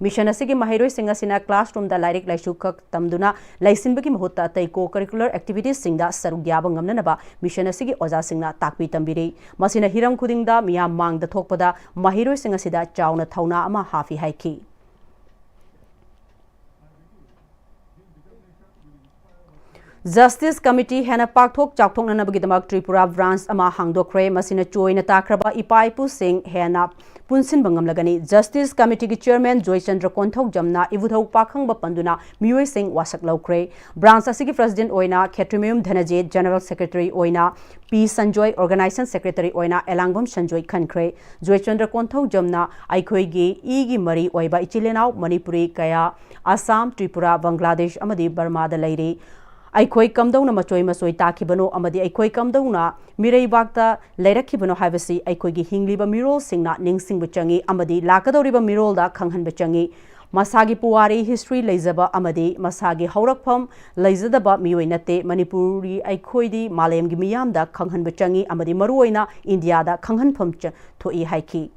mission asigi mahiroi sing asina classroom da lairik laisu khak tamduna laisinbagi mahutta tai co curricular activities singda sarugyaba ngamnanaba mission asigi oja singna takpi tambire masina hiram khudingda miyam mang da thokpada mahiroi sing asida chauna thauna ama hafi haiki Justice Committee hena pakthok chakthok nanabagi Tripura branch ama hangdokre masina choina takraba ipaipu sing hena punsin bangam lagani Justice Committee ki chairman Joy Chandra Konthok jamna ivuthau pakhang ba panduna mioi sing wasak laukre branch asigi president oina Khetrimium Dhanaje general secretary oina P Sanjoy organization secretary oina Elangbam Sanjoy khankre Joy Chandra Konthok jamna aikhoi gi igi mari oiba ichilenau Manipuri kaya Assam Tripura Bangladesh amadi Burma da leire Aikoi kamdona machoi masoi takibano amadi aikoi kamdona mirei bakta leirakibano haibasi aikoi gi hingliba mirol singna ningsing bachangi amadi lakadoriba mirol da khanghan bachangi masagi puwari history leizaba amadi masagi haurakpham leizadaba mioi nate Manipuri aikoi di malem gi miyam da khanghan bachangi amadi maruoina India da khanghan pham thoi haiki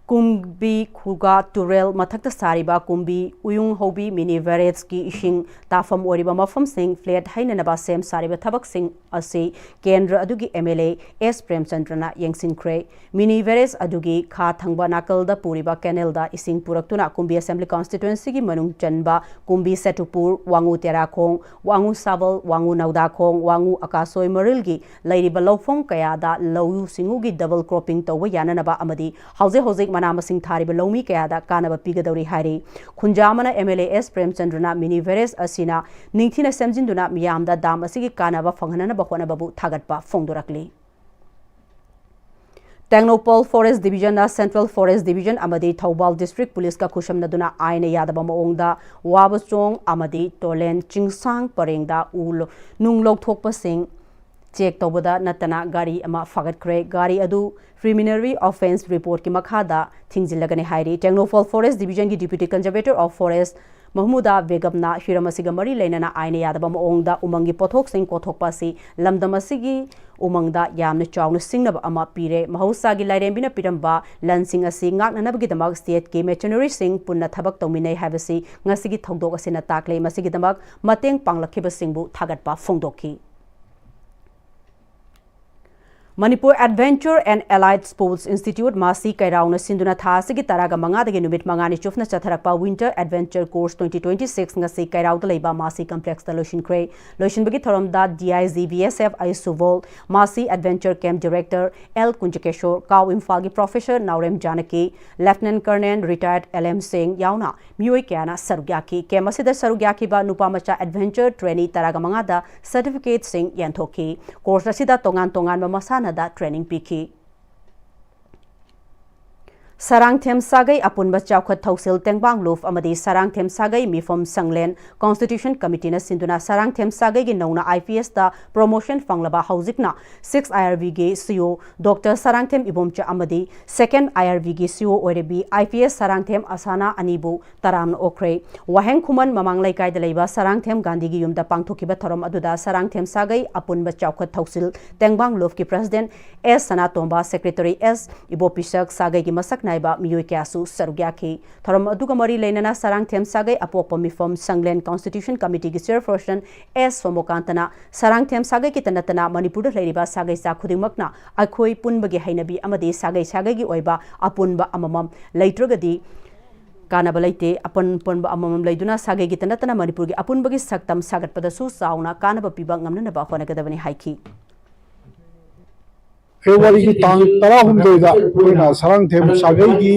Kumbi Khuga Turel Mathakta Sariba Kumbi Uyung Hobi Mini Varets ki Ishing Tafam Oriba Mafam Singh Flat Hainanaba Sem Sariba Thabak Singh Ase Kendra Adugi MLA S Premchandrana Yengsin Kre Mini Varets Adugi Kha Thangba Nakalda Puriba Canelda Ising Puraktuna Kumbi Assembly Constituency ki Manung Chanba Kumbi Setupur Wangu Terakong Wangu Sabal Wangu Naudakong Wangu Akasoi Marilgi Lairiba Lofong Kayada Lau Singugi double cropping Tawa Yananaba Amadi Hauze Manamasing Thariba Lomi Kayada Kanaba Pigadori Hari Kunjamana MLA S Premchandrana Mini Veres Asina Ningthina Semjinduna Miyamda Dam Asigi Kanaba Fanghana Bahwana Babu Thagatpa Fongdorakli Tangnopal Forest Division na Central Forest Division Amadi Thaubal District Police ka Khusham Naduna Aina Yadaba Maongda Wabachong Amadi Tolen Chingsang Parengda Ul Nunglok Thokpa Singh Check Tobada Natana Gari Ama Fagat Gari Adu Preliminary Offence Report ki Makhada Thingzilagane Hairi Tangnopal Forest Division ki Deputy Conservator of Forest Mahmuda Begumna Hiramasiga Mari Lenana Aina Yadaba Maongda Umangi Pothok Sing Kothokpasi Lamdamasigi Umangda Yamna Chawna Singnaba Ama Pire Mahosagi Lairembina Piramba Lansing Asi Ngaknanabagidamag State ki Machinery Sing Punna Thabak Tawminai Habasi Ngasigi Thongdok Asina Takle Masigidamag Mateng Panglakiba Singbu Thagatpa Fongdoki Manipur Adventure and Allied Sports Institute Masi Kairauna Sinduna Thasigi Taraga Mangadagi Numit Mangani Chufna Chatharakpa Winter Adventure Course 2026 Ngasi Kairauta Leiba Masi Complex the Lotion Cray Lotion Bagi Thoramda DIZVSF Isuvol Masi Adventure Camp Director L Kunjakeshor Kaw Imphagi Professor Naurem Janaki Lieutenant Colonel Retired LM Singh Yauna Mioi Kiana Sarugyaki Kemasida Sarugyaki Ba Nupamacha Adventure Trainee Taraga Mangada Certificate Singh Yantoki Course Rasida Tongan Masana da training piki Sarangthem Sagai Apunba Chawkhat Thausil Tengbang Luf Amadi Sarangthem Sagai Mifom Sanglen Constitution Committee na Sinduna Sarangthem Sagai gi Nauna IPS da promotion Fanglaba Hauzikna 6 IRV gi CEO Dr. Sarangthem Ibomcha Amadi 2nd IRV gi CEO Orebi IPS Sarangthem Asana Anibu Taram Okre Waheng Khuman Mamang Laikai da Leiba Sarangthem Gandhi gi Yumda Pangthokiba Thorom aduda Sarangthem Sagai Apunba Chawkhat Thausil Tengbang Luf ki President S Sanatomba Secretary S Ibopisak Sagai gi Masak Naiba Mioi Kyasu Sarugyaki Thorom Aduga Mari Lenana Sarangthem Sagai Apopa Mifom Sanglen Constitution Committee ki Chairperson S Somokantana Sarangthem Sagai ki Tanatana Manipur Leiriba Sagai Sa Khudimakna Akhoi Punbagi Hainabi Amadi Sagai gi Oiba Apunba Amamam Leitragadi Kanaba Laite Apun Punba Amamam Laiduna Sagai gi Tanatana Manipur gi Apunbagi Saktam Sagat Padasu Sauna Kanaba Pibang Ngamna Ba Honagadavani Haiki February tang tara humdoi da koina Sarangthem Sagai gi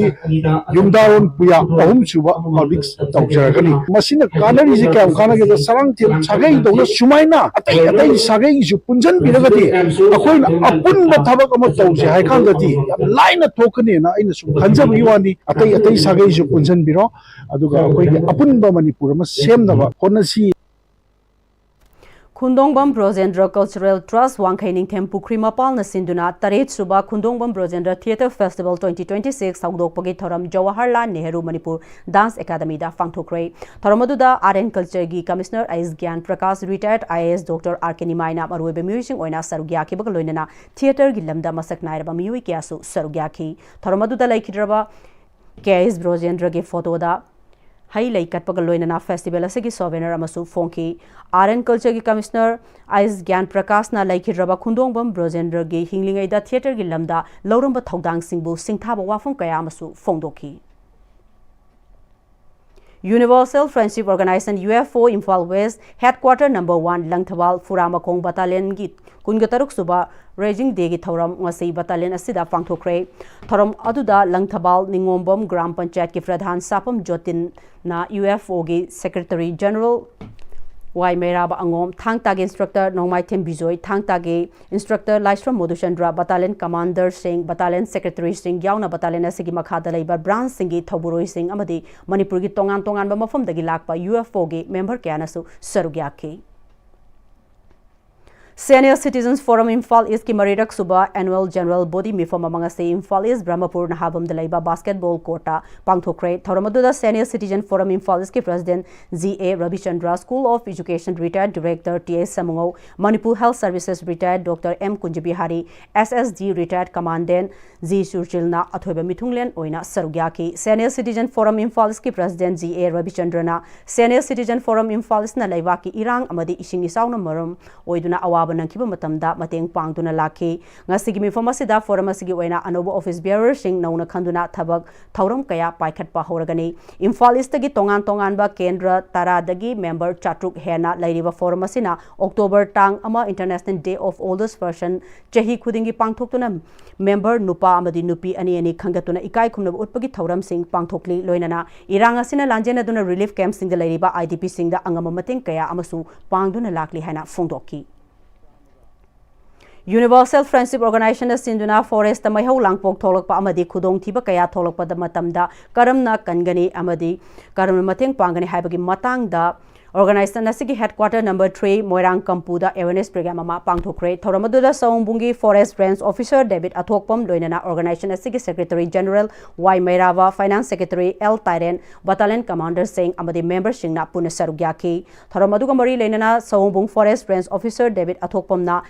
yumdaron puya ahum suba public tawjaragani masina kanari ji kam kana ge Sarangthem Sagai dona sumaina atai Sagai ju punjan biragati akoina apun ba thabak ama tawse hai kan dati laina thokani na aina sum khanjab yiwani atai Sagai ju punjan biro aduga akoi apun ba Manipur ma semna ba honasi Khundongbam Brojendra Cultural Trust Wangkhaining Them Pukri Mapal na sinduna Taret Suba Khundongbam Brojendra Theatre Festival 2026 Saudokpagi Thoram Jawaharlal Nehru Manipur Dance Academy da Fangthokre Thoramaduda Art and Culture gi Commissioner Ais Gyan Prakash Retired IAS Dr. Arkeni Maina Maruebe Musing Oina Sarugya ki bagaloinana theatre gi lamda masak nairaba miui kyasu Sarugya ki Thoramaduda laikhidraba KS Brojendra ge photo da Hai lai katpagal loinana festival asegi souvenir amasu fonki Art and Culture gi Commissioner Ais Gyan Prakash na laikhidraba Khundongbam Brojendra gi hinglingai da theatre gi lamda lauramba thodang singbu singthaba wafam kaya amasu fongdoki Universal Friendship Organization UFO Imphal West Headquarter number 1 Langthawal Furamakong Battalion gi Kungataruk Suba Raging Day gi Thoram ngasi battalion asida pangthokre Thoram aduda Langthawal Ningombam Gram Panchayat ki Pradhan Sapam Jotin na UFO gi Secretary General Wai Meraba Angom Thangtag Instructor Nongmai Them Bijoy Thangtag Instructor Laisram Modushandra Battalion Commander Singh Battalion Secretary Singh Yauna Battalion asigi makhada leiba Branch Singh Thoburoi Singh amadi Manipur gi tongan ba mafam dagi lakpa UFO gi member kyanasu sarugyaki Senior Citizens Forum Imphal East ki Marirak Suba Annual General Body Mifam amanga se Imphal East Brahmapur Nahabam Dalaiba Basketball Courta Pangthokre Thoramaduda Senior Citizen Forum Imphal East ki President ZA Ravichandra School of Education Retired Director TA Samungo Manipur Health Services Retired Dr. M Kunjabihari SSG Retired Commandant Z Surchilna Athoiba Mithunglen Oina Sarugyaki Senior Citizen Forum Imphal East ki President ZA Ravichandrana Senior Citizen Forum Imphal East na Laibaki Irang amadi Ising Isauna Maram Oiduna Awaba Nangkiba Matamda Mateng Pangduna Laki Ngasigi Mifam asida Forum asigi Oina Anoba Office Bearer Sing Nauna Khanduna Thabak Thauram Kaya Paikhatpa Horagani Imphal East gi tongan ba Kendra Taradagi member Chatruk Hena Lairiba Forum asina October Tang ama International Day of Oldest Person Chahi Khudingi Pangthoktuna member Nupa amadi Nupi ani khangatuna ikai khumna utpagi Thauram Sing Pangthokli Loinana Irang asina lanjena duna relief camp sing da Lairiba IDP sing da angama mateng kaya amasu Pangduna Lakli Hana Fongdoki Universal Friendship Organization Sinduna Forest Maihau Langpok Tholakpa amadi Khudong Thiba Kaya Tholakpa da matamda Karamna Kangani amadi Karam Mateng Pangani haibagi matang da Organization asigi headquarter number 3 Moirang Kampuda awareness program ama pangthokre Thoramaduda Saungbungi Forest Branch Officer David Athokpam loinana organization asigi Secretary General Y Mairava Finance Secretary L Tyrant Battalion Commander Singh amadi member singna puna sarugyaki Thoramaduga mari leinana Saungbung Forest Branch Officer David Athokpam na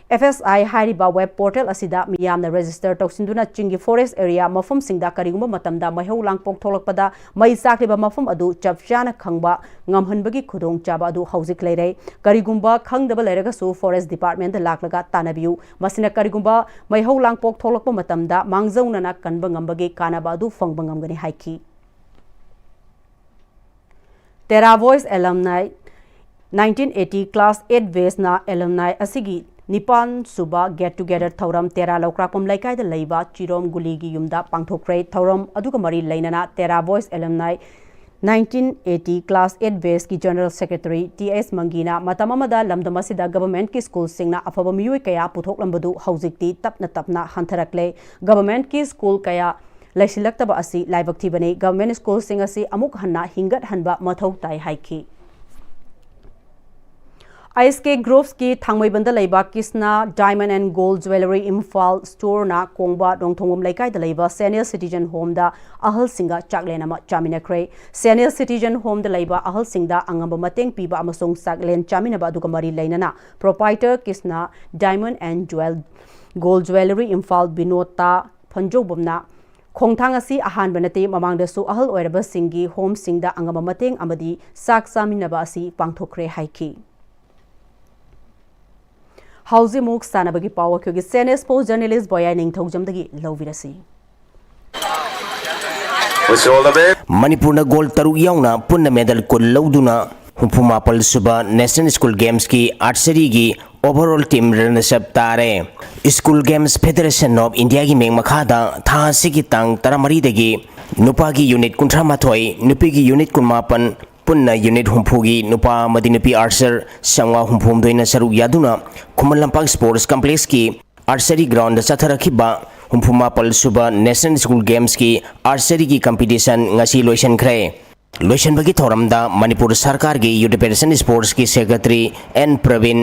FSI Hariba web portal asida miyamna register toksinduna chingi forest area mafum singda karigumba matamda mahau langpok tholakpada mai sakliba mafum adu chapchana khangba ngamhanbagi khudong chaba adu haujik leire karigumba khangdaba leiraga su forest department da laklaga tanabiu masina karigumba mahau langpok tholakpa matamda mangjaunana kanba ngambagi kanaba adu fangba ngamgani haiki Terra Voice Alumni 1980 Class 8 Base na Alumni asigi Nipan Suba Get Together Thauram Terra Laukrapam Laikai da Leiba Chirom Guligi Yumda Pangthokre Thauram aduga mari leinana Terra Voice Alumni 1980 Class 8 Base ki General Secretary TS Mangina matamamada lamdamasida government ki school singna afaba miyoi kaya puthoklambudu haujikti tapna hantarakle government ki school kaya laisilaktaba asi laibakthi bane government school sing asi amuk hanna hingat hanba mathau tai haiki ISK Groups ki Thangmai Banda Laiba Kisna Diamond and Gold Jewelry Imphal Store na Kongba Dongthongom Laikai da Laiba Senior Citizen Home da Ahal Singa Chaklen ama Chaminakre Senior Citizen Home da Laiba Ahal Singda Angamba Mateng Piba amasong Saklen Chaminaba aduga mari leinana Proprietor Kisna Diamond and Gold Jewelry Imphal Binota Panjobumna Khongthang asi ahan banate mamangda su ahal oiraba singi home singda angamba mateng amadi sak saminaba asi pangthokre haiki Hausi Muk Sanabagi Power Kyogi Senior Sports Journalist Boya Ningthogjamdagi Lovirasi Manipurna gold taru yauna punna medal kul lauduna Humpumapal Suba National School Games ki archery gi overall team runner-up tare School Games Federation of India gi meng makhada tha sigi tang taramari dagi nupa gi unit kuntra mathoi nupi gi unit kunmapan punna unit humpugi nupa madinupi archer sangwa humpum doina saru yaduna Kumalampak Sports Complex ki archery ground da chatharakhiba humpumapal suba National School Games ki archery ki competition ngasi loisan khre लोइसनबगी थौरमदा Manipur सरकार की youth federation sports की secretary N Praveen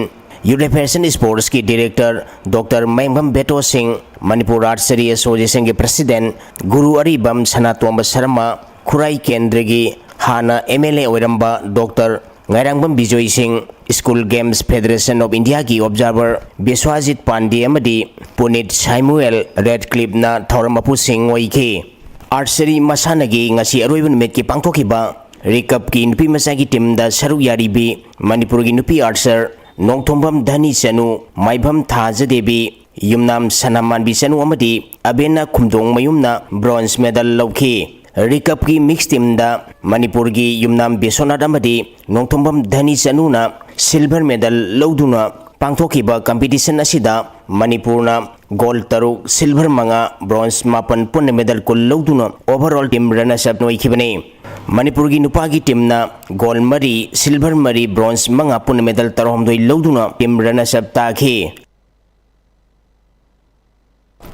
youth federation sports की director doctor Maingbam Beto Singh Manipur archery association के president Guru Aribam Sanatomba Sharma Khurai केंद्र की हाना MLA ओरंबा doctor Ngairangam Bijoy Singh School Games Federation of India की ऑब्जर्वर बिस्वाजित पांडे अमदी पुनीत साइमुएल रेडक्लिफ ना थौरमपु सिंह ओइके आर्चरी मसानगी ngasi अरोइबन मेट की पांगथोखिबा रिकप की नुपी मसा की टीम दा सरुक यारीबी मणिपुर की नुपी आर्चर नोंगथोंबम धनी चनु माइभम थाजदेबी युमनाम सनामान बिचनु अमदी अबेना खुमदोंग मयुमना ब्रोंज मेडल लौखी रिकप की मिक्स टीम दा मणिपुर की युमनाम बेसोनाद अमदी नोंगथोंबम धनी चनुना सिल्वर मेडल लौदुना पांगथोखिबा कंपटीशन असिदा मणिपुरना गोल्ड तरुक सिल्वर मंगा ब्रोंज मापन पुन मेडल कुल लौदुना ओवरऑल टीम रनर्स अप नोइखिबने मणिपुर की नुपा की टीम ना गोल्ड मरी सिल्वर मरी ब्रोंज मंगा पुन मेडल तरहमदोई लौदुना टीम रनर्स अप ताखि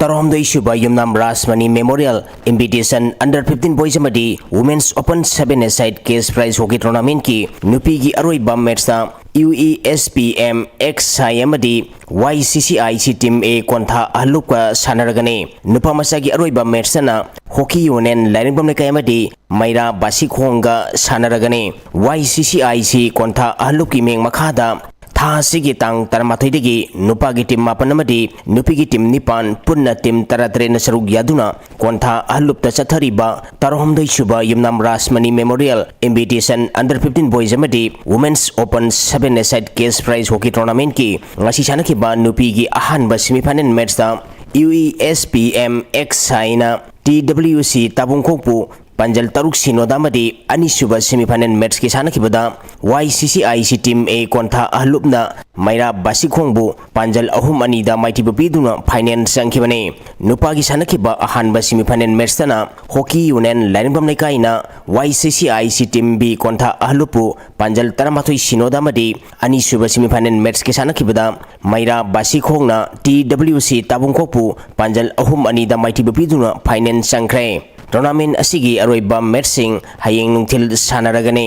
तरहमदोई सुबा Yumnam Rasmani memorial invitation under 15 boys अमदी women's open 7 side cash prize hockey tournament की नुपी की अरोइबा मैचता UESPM XI अमदी YCCIC टीम A कोंथा अहलुप का सानरगने नुपा मसा की अरोइबा मैचना हॉकी यूनियन लाइनिंगबम लेकाय अमदी मैरा बासिखोंगा सानरगने YCCIC कोंथा अहलुप की मेंग मखादा थासिगी तांग तरमाथोइदगी नुपा की टीम मापन अमदी नुपी की टीम निपान पुन्ना टीम तरतरेन सरुक यादुना कोंथा अहलुप्ता चथरिबा तरहमदोई सुबा Yumnam Rasmani memorial invitation under 15 boys अमदी women's open 7 side cash prize hockey tournament की ngasi सानखिबा नुपी की अहानबा सेमीफाइनल मैचदा UESPM XI ना TWC ताबुंखोपु पंजल तरुक सिनोदामदी अनिसुबा सेमीफाइनल मैच के सानखिबदा YCCIC टीम A कोंथा अहलुपना मैरा बासिखोंबु पंजल अहुम अनीदा माइटिबु पीदुना फाइनल संखिबने नुपा की सानखिबा अहानबा सेमीफाइनल मैचतना हॉकी यूनियन लाइनिंगबम लेकाइना YCCIC टीम B कोंथा अहलुपु पंजल तरमाथोई सिनोदामदी अनिसुबा सेमीफाइनल मैच के सानखिबदा मैरा बासिखोंगना TWC ताबुंखोपु पंजल अहुम अनीदा माइटिबु पीदुना फाइनल संख्रे टूर्नामेंट असिगी अरोइबा मैचसिंग हयेंग नुंथिल सानरगने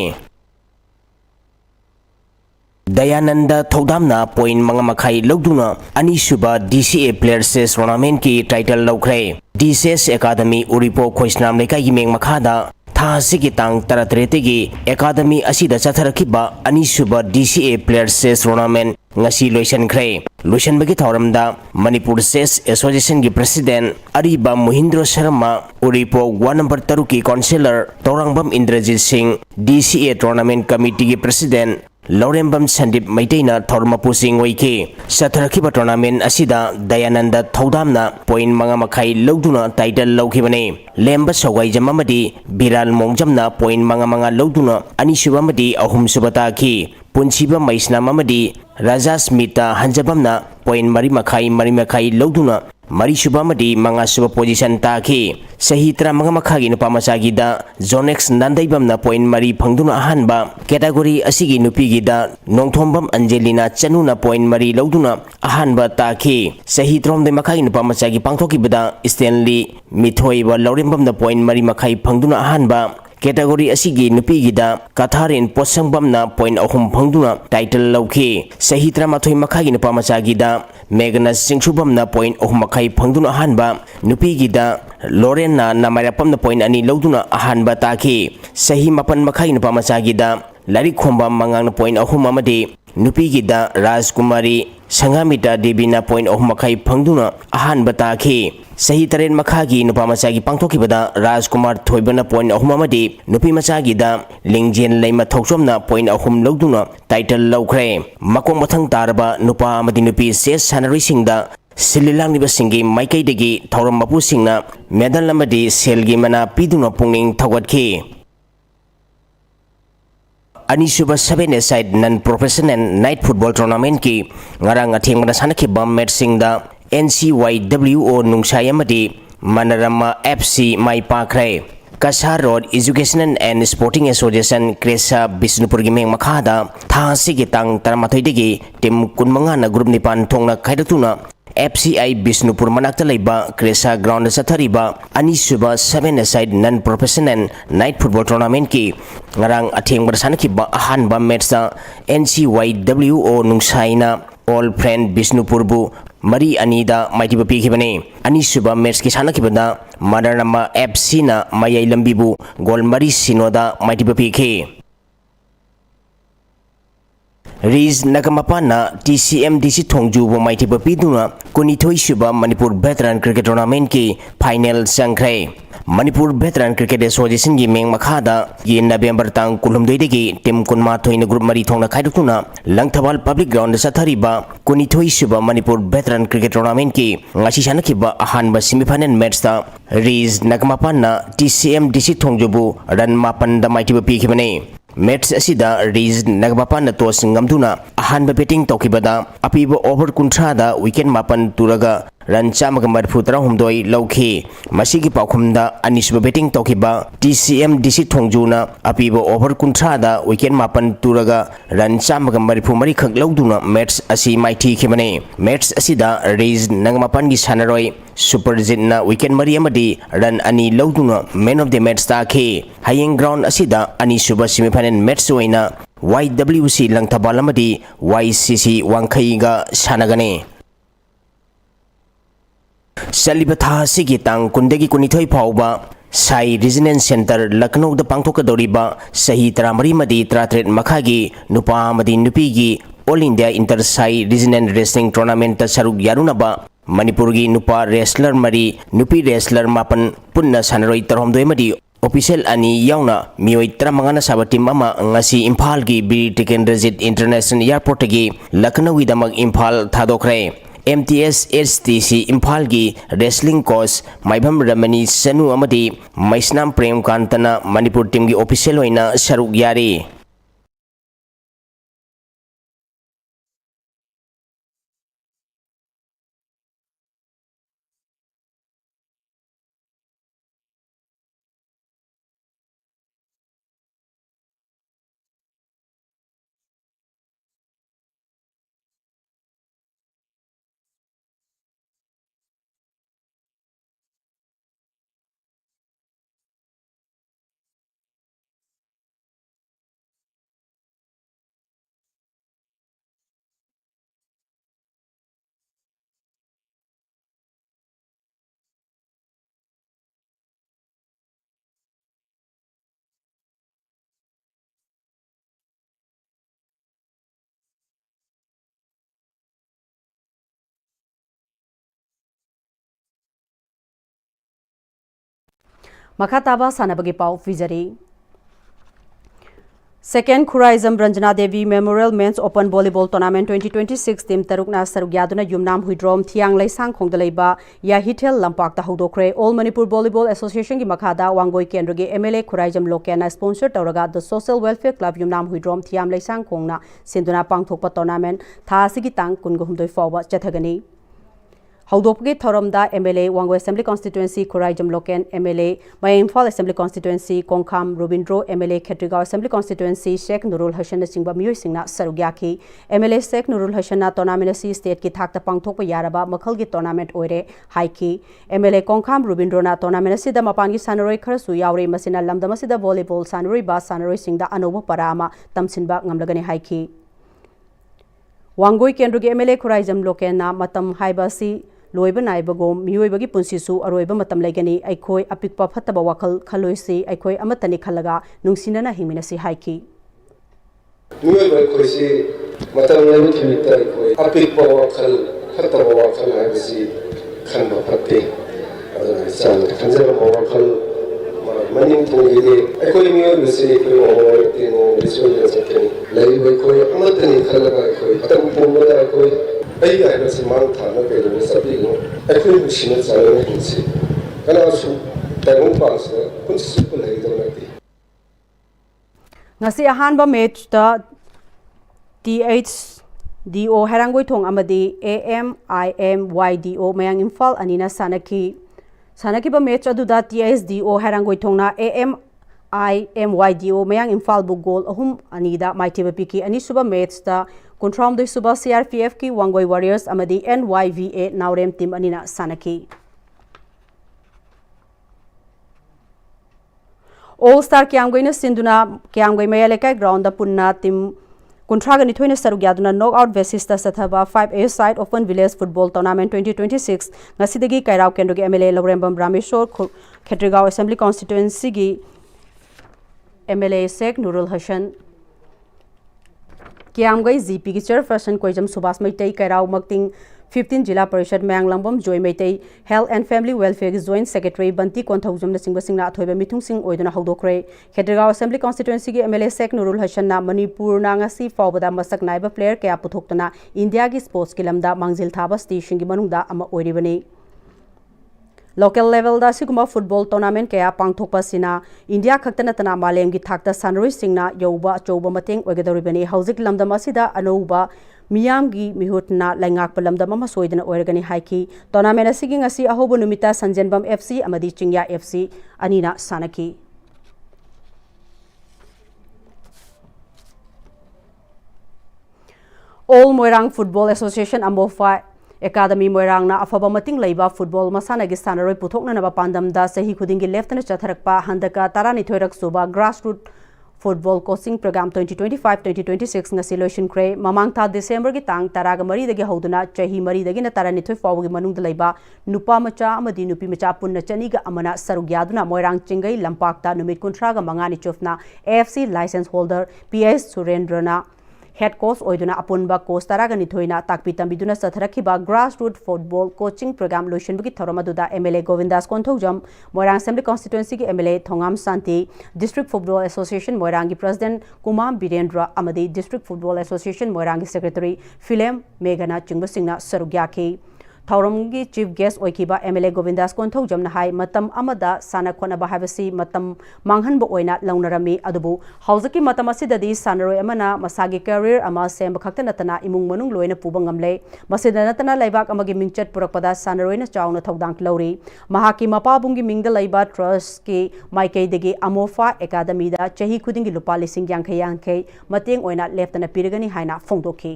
दयानंद थौदामना पॉइंट मंगा मखाई लौदुना अनिसुबा DCA प्लेयर्स टूर्नामेंट की टाइटल लौख्रे DCS एकेडमी उरिपो खोइसनाम लेकाई की मेंग मखादा थासिगी तांग तरतरेतेगी एकेडमी असिदा चथरखिबा अनिसुबा DCA players tournament ngasi loisankhre loisanbagi thauramda manipur chess association ki president ariba mohindra sharma uripo 1 number 3 ki councillor taurangbam indrajit singh DCA tournament committee ki president Laurembam Sandip Maitaina Thormapu Singh oike satharakiba tournament asida Dayananda Thaudamna point manga makhai loduna title lawkhibane lemba sawai jamamadi Biral Mongjamna point manga loduna anisubamadi ahum subata ki punchiba maisna mamadi Raja Smita Hanjabamna point mari makhai loduna mari subamadi manga suba position taki sahitra manga makhagi nupa masagi da Zonex Nandaibamna point mari phangduna ahanba category asigi nupi gida Nongthombam Angelina Chanuna point mari loduna ahanba taki sahitrom de makhagi nupa masagi pangthoki bada Stanley Mithoi wa Laurembam da point mari makhai phangduna ahanba category asigi nupi gida Katharin Posangbamna point ahum phangduna title lawki sahitra mathoi makhagi nupa masagi da Megana Singshubamna point ahum makhai phangduna ahanba nupi gida Lorena Namarapamna point ani loduna ahanba taki sahi mapan makhai nupa masagi da Larik Khomba mangang point ahum amadi nupi gida Rajkumari Sangamita Debina point ahum makhai phangduna ahanba taki sahi taren makhagi nupa masagi pangthokibada Rajkumar Thoibana point ahum amadi nupi masagi da Lingjen Leima Thoksomna point ahum loduna title lawkhre makong mathang taraba nupa amadi nupi ses sanarising da Sililang ni basingi maikai degi thauram mapu singna medal amadi selgi mana piduna pungning thawatki Anisuba 7 side non-professional night football tournament ki ngarang atheng mana sanaki bam matching da NCYWO nungsai amadi Manarama FC mai pakrai Kasar Road Educational and Sporting Association Kresa Bisnupur gi meng makhada tha sigi tang taramathoi degi tim kunmanga na group nipan thongna khaidatuna FCI Bisnupur manakta laiba Kresa ground sathariba anisuba 7-a-side non-professional night football tournament ki ngarang atheng bersana ki ahanba match sa NCYWO nungsaina All Friend Bisnupur bu Mari Anida Mighty Bapi Kibane Anisuba match ki sana kibada Madanama FC na Mayay Lambibu Gol Mari Sinoda Mighty Bapi Ki Riz Nagamapana TCMDC Thongju bu Mighty Bapi duna Kunithoi Suba Manipur Vetran Cricket Tournament ki final sangkrai Manipur Vetran Cricket Association gi meng makhada ye November tang kulumdoi degi tim kunma thoina group mari thongna khaidukuna Langthawal Public Ground sathariba kunithoi suba Manipur Vetran Cricket Tournament ki ngasi sanakiba ahanba semifinal match ta Riz Nagmapanna TCMDC Thongjubu ran mapan da Mighty Bapi khibane match asida Riz Nagmapanna tos ngamduna ahanba batting tokibada apiba over kuntra da wicket mapan turaga ran chamaga marfu tarahumdoi lauki masigi paukhumda anisuba batting tokiba TCMDC Thongjuna apiba over kuntra da wicket mapan turaga ran chamaga marfu mari khak lauduna match asi mighty khibane match asida Riz Nagmapan gi sanaroi super na wicket mari amadi ran ani lauduna man of the match ta khi hayeng ground asida anisuba semifinal match oina YWC Langthawal amadi YCC Wangkhai ga sanagane Salibata Sigi Tang Kundegi Kunithoi Pauba Sai Resonance Center Lucknow da Pangthokadoriba Sahi Tramari Madi Tratret Makhagi Nupa Madi Nupigi All India Inter Sai Resonance Wrestling Tournament ta saruk yarunaba Manipurgi Nupa Wrestler Mari Nupi Wrestler Mapan Punna Sanaroi Tarhomdoi Madi Official ani yauna mioi tramangana sabati mama ngasi Imphal gi Biri Tikendrajit International Airport gi Lucknow idamag Imphal thadokre MTS STC Imphal gi wrestling coach Maibham Ramani Sanu amadi Maisnam Prem Kantana Manipur team gi official oina saruk yari Makataba Sanabagi Pau Vijari Second Khuraizam Ranjana Devi Memorial Men's Open Volleyball Tournament 2026 Team Tarukna Sarugyaduna Yumnam Huidrom Thiang Laisang Khongdaleiba Yahitel Lampak Tahudokre All Manipur Volleyball Association gi Makada Wangoi Kendragi MLA Khuraizam Lokena sponsor Tauraga The Social Welfare Club Yumnam Huidrom Thiam Laisang Khongna Sinduna Pangthokpa Tournament Tha Sigi Tang Kungumdoi Fawa Chathagani Haudopgi Thoromda MLA Wangoi Assembly Constituency Khuraijam Loken MLA Mayimphal Assembly Constituency Kongkham Robindro MLA Khetrigao Assembly Constituency Sheikh Nurul Hassan Singba Miyoi Singna Sarugyaki MLA Sheikh Nurul Hassan tournament si state ki thakta pangthokpa yaraba makhal gi tournament oire haiki MLA Kongkham Robindro na tournament si da mapan gi sanaroi kharasu yaure masina lamdama si da volleyball sanaroi ba sanaroi singda anoba parama tamsinba ngamlagani haiki Wangoi Kendrugi MLA Khuraijam Loken na matam haiba si Loiba Naibagom, Muibagi Punsisu, Aroiba Matam Legani, Aikoi, Apikpa Pataba Wakal, Kaloisi, Aikoi Amatani Kalaga, Nungsinana Himinasi Haiki. Muiba Koisi, Matam Lemita, Apikpa Wakal, Pataba Wakal, Habisi, Kamba Pate, San, Kanzera Wakal, Manin Tungidi, Aikoi Muibisi, Koi, Resilience of Kenny, Laiba Koi, Amatani Kalaga, Patam Pumada Koi. I was a month on a Sabino. I couldn't see it. And also, I won't pass the Nasi Ahanba match the THDO Harangoi Tong Amadi AMIMYDO Mayang Imphal Anina Sanaki Sanakiba match Aduda THDO Harangoi Tongna AMIMYDO Mayang Imphal Bugol Ahum Anida Mighty Piki Anisuba match the कुंथ्रामदोई सुबा CRPF की Wangoi warriors अमदी NYVA Naorem team अनिना सानकी All Star Kyamgoina Sinduna Kyamgoi Mayaleka ground punna team कुंथ्राग निथोइना सरुक यादुना नॉकआउट बेसिस ता सथबा 5A side open village football tournament 2026 ngasiदगी कैराव केंद्र के MLA Laurembam Rameshwar Khetrigao assembly constituency की MLA शेख नूरुल हसन क्यामगई GP की चेयरपर्सन कोइजम सुभाष मैतई कैराव मक्तिंग 15 zila parishad Mayanglambam Joy Meitei health and family welfare की जॉइंट सेक्रेटरी बंती कोंथौजम सिंह अथोइब मिथुंसिंग ओइदुना हौदोखरे खेत्रीगांव असेंबली कॉन्स्टिट्यूएंसी की MLA शेख नूरुल हसन ना मणिपुर नांगसी फावबदा मसक नाइबा प्लेयर कया पुथोक्तना इंडिया की स्पोर्ट्स की लमदा मांगजिल थाबा स्टेशन की मनुंगदा अमा ओइरिबनी Local level da siguma football tournament kaya pangthokpasina India khaktanatana malem gi thakta sanroi singna yoba choba mateng oigadoribani haujik lamdam asida anouba miyam gi mihutna laingak palamdam ama soidana oirgani haiki tournament asigi ngasi ahobu numita sanjenbam FC amadi chingya FC anina sanaki All Moirang Football Association Amofa Academy Moirangna afaba mating leiba football masana gi sanaroi puthokna naba pandam da sahi khudingi leftna chatharakpa handaka tarani thoirak suba grassroots football coaching program 2025-2026 ngasi lotion kre mamang tha December gi tang taraga mari dagi hoduna chahi mari dagi na tarani thoi fawgi manung da leiba nupa macha amadi nupi macha punna chani ga amana sarugyaduna Moirang chingai lampakta numit kunthra ga mangani chofna AFC license holder PS Surendrana head coach oiduna apunba coach taraga nithoina takpi tambiduna satharakhiba grassroots football coaching program lotion bugi thoromaduda MLA Govindas Konthojam Moirang Assembly constituency ki MLA Thongam Santi District Football Association Moirang ki President Kumar Birendra amadi District Football Association Moirang ki Secretary Philem Megana Chingba Sarugyaki Thauramgi Chief Guest Oikiba MLA Govindas Konthojam na hai matam amada sana khona bahabasi matam manghanba oina launarami adubu hauzaki matam asidadi sanaroi amana masagi career ama semba khakta natana imung manung loina puba ngamle masida natana laibak amagi mingchat purakpada sanaroi na chauna thodang lauri mahaki mapabungi mingda laiba trust ki maikai degi Amofa Academy da chahi khudingi lupa lising yankhai mateng oina leftana pirigani haina phongdokhi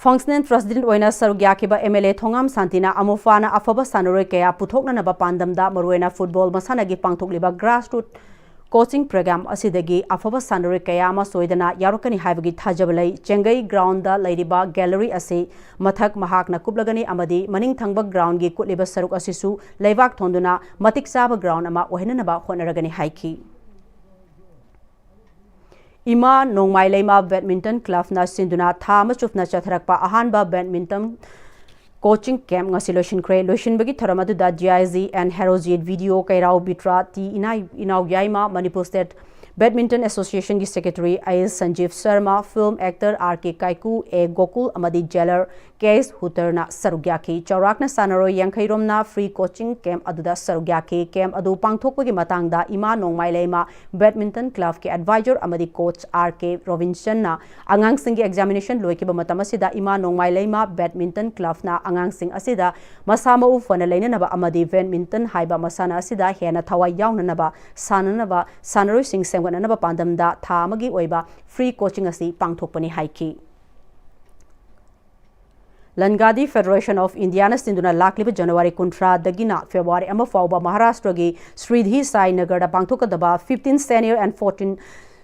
Functioning President oina sarugyakiba MLA Thongam Santina Amofana afaba sanaroi kaya puthokna naba pandamda maruena football masanagi pangthokliba grassroots coaching program asidagi afaba sanaroi kaya ama soidana yarokani haibagi thajabalai chengai ground da lairiba gallery ase mathak mahakna kublagani amadi maning thangba ground gi kutliba saruk asisu leibak thonduna matik saba ground ama ohenanaba honaragani haiki Ima Nongmai Leima Badminton Club na sinduna thama chufna chatharakpa ahanba badminton coaching camp ngasi lotion kre lotion bagi tharamadu da GIZ and Herojit video kairau bitra ti inau yaima Manipur State Badminton Association ki Secretary IS Sanjeev Sharma film actor RK Kaiku A Gokul amadi jailer Case Huterna Sarugyaki Chaurakna Sanaroi Yankairomna free coaching camp aduda Sarugyaki camp adu pangthokpagi matangda Ima Nongmai Leima Badminton Club ki advisor amadi coach RK Robinson na angang sing examination loikiba matam asida Ima Nongmai Leima Badminton Club na angang sing asida masama u fana leinanaba amadi badminton haiba masana asida hena thawai yaunanaba sananaba Sanaroi sing naba pandamda thamagi oiba free coaching asi pangthokpani haiki Langadi Federation of India na sinduna lakliba January kuntra dagina February ama fawba Maharashtra gi Sridhi Sai Nagar da pangthokadaba 15 senior and 14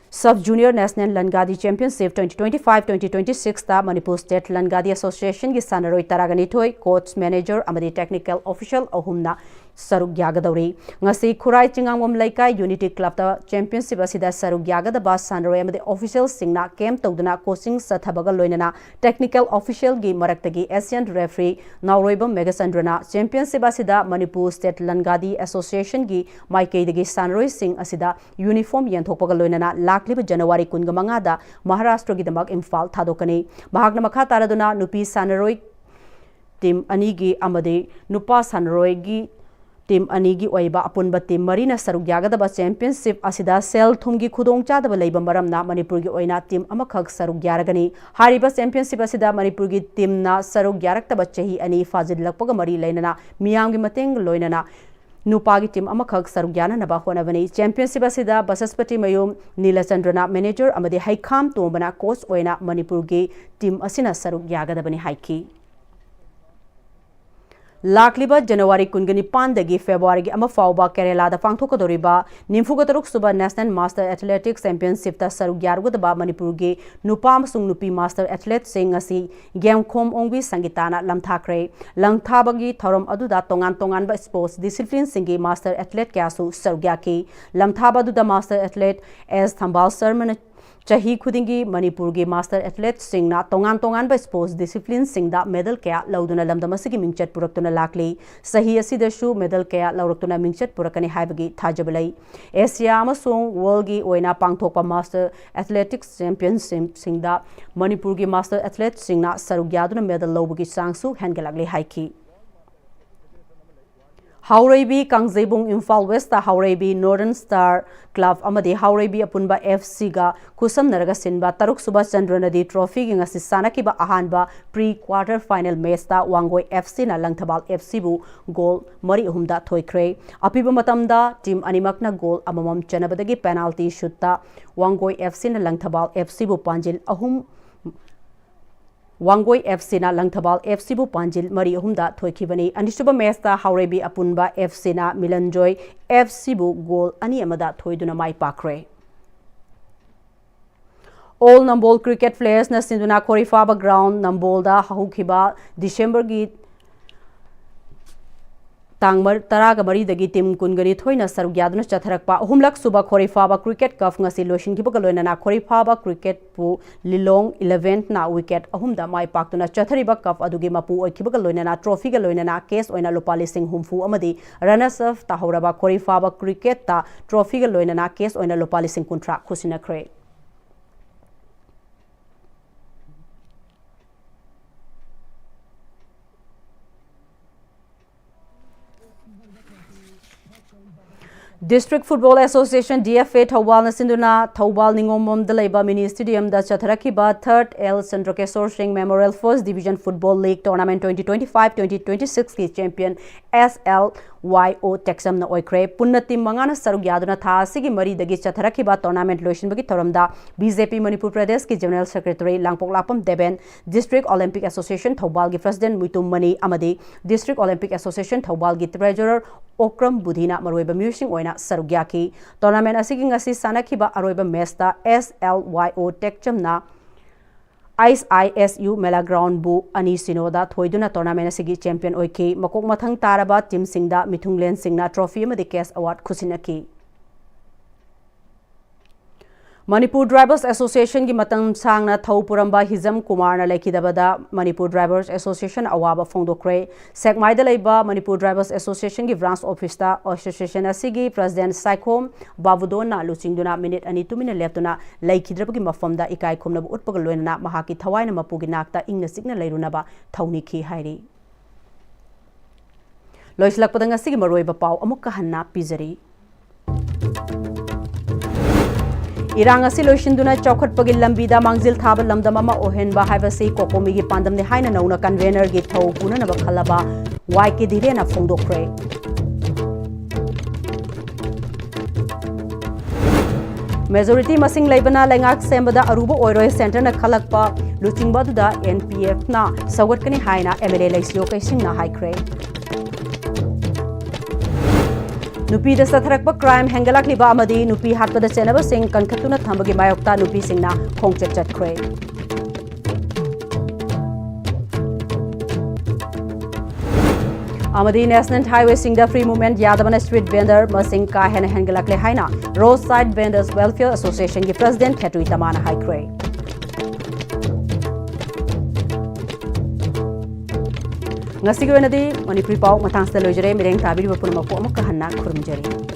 Sub-Junior National Langadi Championship 2025-2026 ta Manipur State Langadi Association ki sanaroi taragani thoi coach manager amadi technical official ahumna saruk yagadori ngasi khurai chingangom laikai Unity Club ta championship asida saruk yagadaba sanaroi amadi official singna camp tawduna coaching sathabaga loinana technical official gi maraktagi Asian referee Nauroibam Megasandrana championship asida Manipur State Langadi Association gi maikai dagi sanaroi sing asida uniform yanthokpaga loinana lakliba January 15 da Maharashtra gi damak Imphal thadokani mahakna makha taraduna nupi sanaroi team anigi amade nupa sanaroi gi team anigi oiba apunba team marina saruk yagadaba championship asida sel thumgi khudong chadaba leiba maramna Manipur gi oina team amakhak saruk yaragani hariba championship asida Manipur gi team na saruk yaraktaba chahi ani fazil lakpaga mari leinana miyam gi mateng loinana नुपागी team अमखक सरुक याननबा होनबनी championship असिदा बसस्पति मयूम नीलचंद्रना manager अमदि हाइखाम तोंबना कोच ओइना मणिपुर की टीम असिना सरुक यागदबनी हाइकी लाखलिबा जनवरी कुनगनी पांदगी फेब्रुआरी की अमा फाउबा केरला दा पांगथोकदोरिबा निम्फुगतरुक सुबा नेशनल मास्टर एथलेटिक्स चैंपियनशिप ता सरुक यारुगदबा मणिपुर के नुपा अमसुंग नुपी मास्टर एथलेट सिंह असि गेमखोम ओंगबी संगीताना लमथाख्रे लंगथाबगी थौरम अदुदा तोंगान तोंगानबा स्पोर्ट्स डिसिप्लिन सिंगी मास्टर एथलेट क्यासु सरुक याकी लमथाबा अदुदा मास्टर एथलेट एस थंबाल शर्मा चाही खुदिंगी मणिपुर की मास्टर एथलेट सिंगना तोंगान तोंगान बा स्पोर्ट्स डिसिप्लिन सिंगदा मेडल क्या लौदुना लमदमसिगी मिंगचट पुरक्तुना लाखली सही असिदसु मेडल क्या लौरक्तुना मिंगचट पुरकनी हाइबगी थाजबलै एशिया अमसुंग वर्ल्ड की ओइना पांगथोकपा मास्टर एथलेटिक्स चैंपियनशिप सिंगदा मणिपुर की मास्टर एथलेट सिंगना सरुक यादुना मेडल लौबगी चांगसु हेनगलागली हाइकी हाउरेबी कांगजेबुंग इम्फाल वेस्ट हाउरेबी नॉर्दर्न स्टार क्लब अमदे हाउरेबी अपुनबा एफसी गा खुसम नरगा सिनबा तरुक सुबा चंद्र नदी ट्रॉफी की ngasi सानकीबा अहानबा प्री क्वार्टर फाइनल मैच ता वांगोय एफसी ना लंगथबाल एफसी बु गोल मरी अहुमदा थोइख्रे अपिबा मतमदा टीम अनिमकना गोल अममम चनबदगी पेनाल्टी शूट ता वांगोय एफसी ना लंगथबाल एफसी बु पांजिल अहुम वांगोय एफसी ना लंगथबाल एफसी बु पांजिल मरी अहुमदा थोइखिबनी अनिसुबा मैच ता हाउरेबी अपुनबा एफसी ना मिलनजोय एफसी बु गोल अनि अमदा थोइदुना माई पाखरे ऑल नंबोल क्रिकेट प्लेयर्स ना सिंदुना कोरिफाबा ग्राउंड नंबोल दा हहुखिबा दिसंबर की तांगमर तराग मरीदगी टीम कुनगनी थोइना सरुक यादुना चथरकपा अहुमलक सुबा खोरिफाबा क्रिकेट कप ngasi लोशिनखिबगा लोइनाना खोरिफाबा क्रिकेट पु लिलोंग 11 ना विकेट अहुमदा माई पाक्तुना चथरिबा कप अदुगी मपु ओइखिबगा लोइनाना ट्रॉफी गा लोइनाना केस ओइना लुपा लिसिंग हुमफु अमदी रनर्स अप ताहौरबा खोरिफाबा क्रिकेट ता ट्रॉफी गा लोइनाना case ओइना लुपा लिसिंग कुंट्रा खुसिनख्रे District Football Association DFA Thawbal Nasinduna Thawbal Ningomom Dalaiba Mini Stadium da Chatharakiba 3rd L Chandrakeshwar Singh Memorial First Division Football League Tournament 2025-2026 की champion SLYO Texam na oikre punna team mangana saruk yaduna tha asigi mari dagi chatharakiba tournament loishinbagi thoramda BJP Manipur Pradesh ki General Secretary Langpok Lapam Deben District Olympic Association Thawbal ki President Muitum Mani amadi District Olympic Association Thawbal ki Treasurer Okram Budhina maroiba musing oina saruk yaki tournament asigi ngasi sanakiba aroiba match ta SLYO Texam na ISU Mela Ground bu ani sinoda thoiduna tournament asigi champion oiki makok mathang taraba team singda mithunglen singna trophy amadi cash award khusinaki Manipur Drivers Association ki matang sangna thau puramba Hizam Kumar na lekidabada Manipur Drivers Association awaba phongdokre sekmaida leiba Manipur Drivers Association ki branch office ta association asigi president Saikhom Babudon na luchingduna minute ani 2 minute leptuna leikidrabagi mafamda ikai khomna utpaga loina mahaki thawaina mapugi nakta ingna signa leirunaba thauniki hairi loislakpadanga sigi maroiba pau amukka hanna pizari Irang asi loishinduna chaukhotpagi lambida mangjil thaba lamdam ama ohenba haibasi kokomi gi pandamne haina nauna convener gi thau puna na bakhalaba YK direna phongdokre Majority masing laibana lengak sembada aruba oiroi center na khalakpa luchingba duda NPF na sawatkani haina MLA laisio kaising na haikre Nupi da satharakpa crime hengalak liba amadi nupi hatpada chenaba sing kankhatuna thambagi mayokta nupi singna khongchet chatkhre amadi national highway singda free movement yadabana street vendor masing ka hena hengalak le haina roadside vendors welfare association ki president Khetui Tamana haikre ngasi ko nadi Manipuri pau matang sa lojere mireng tabiri bapun mapu amuk hanna khurumjari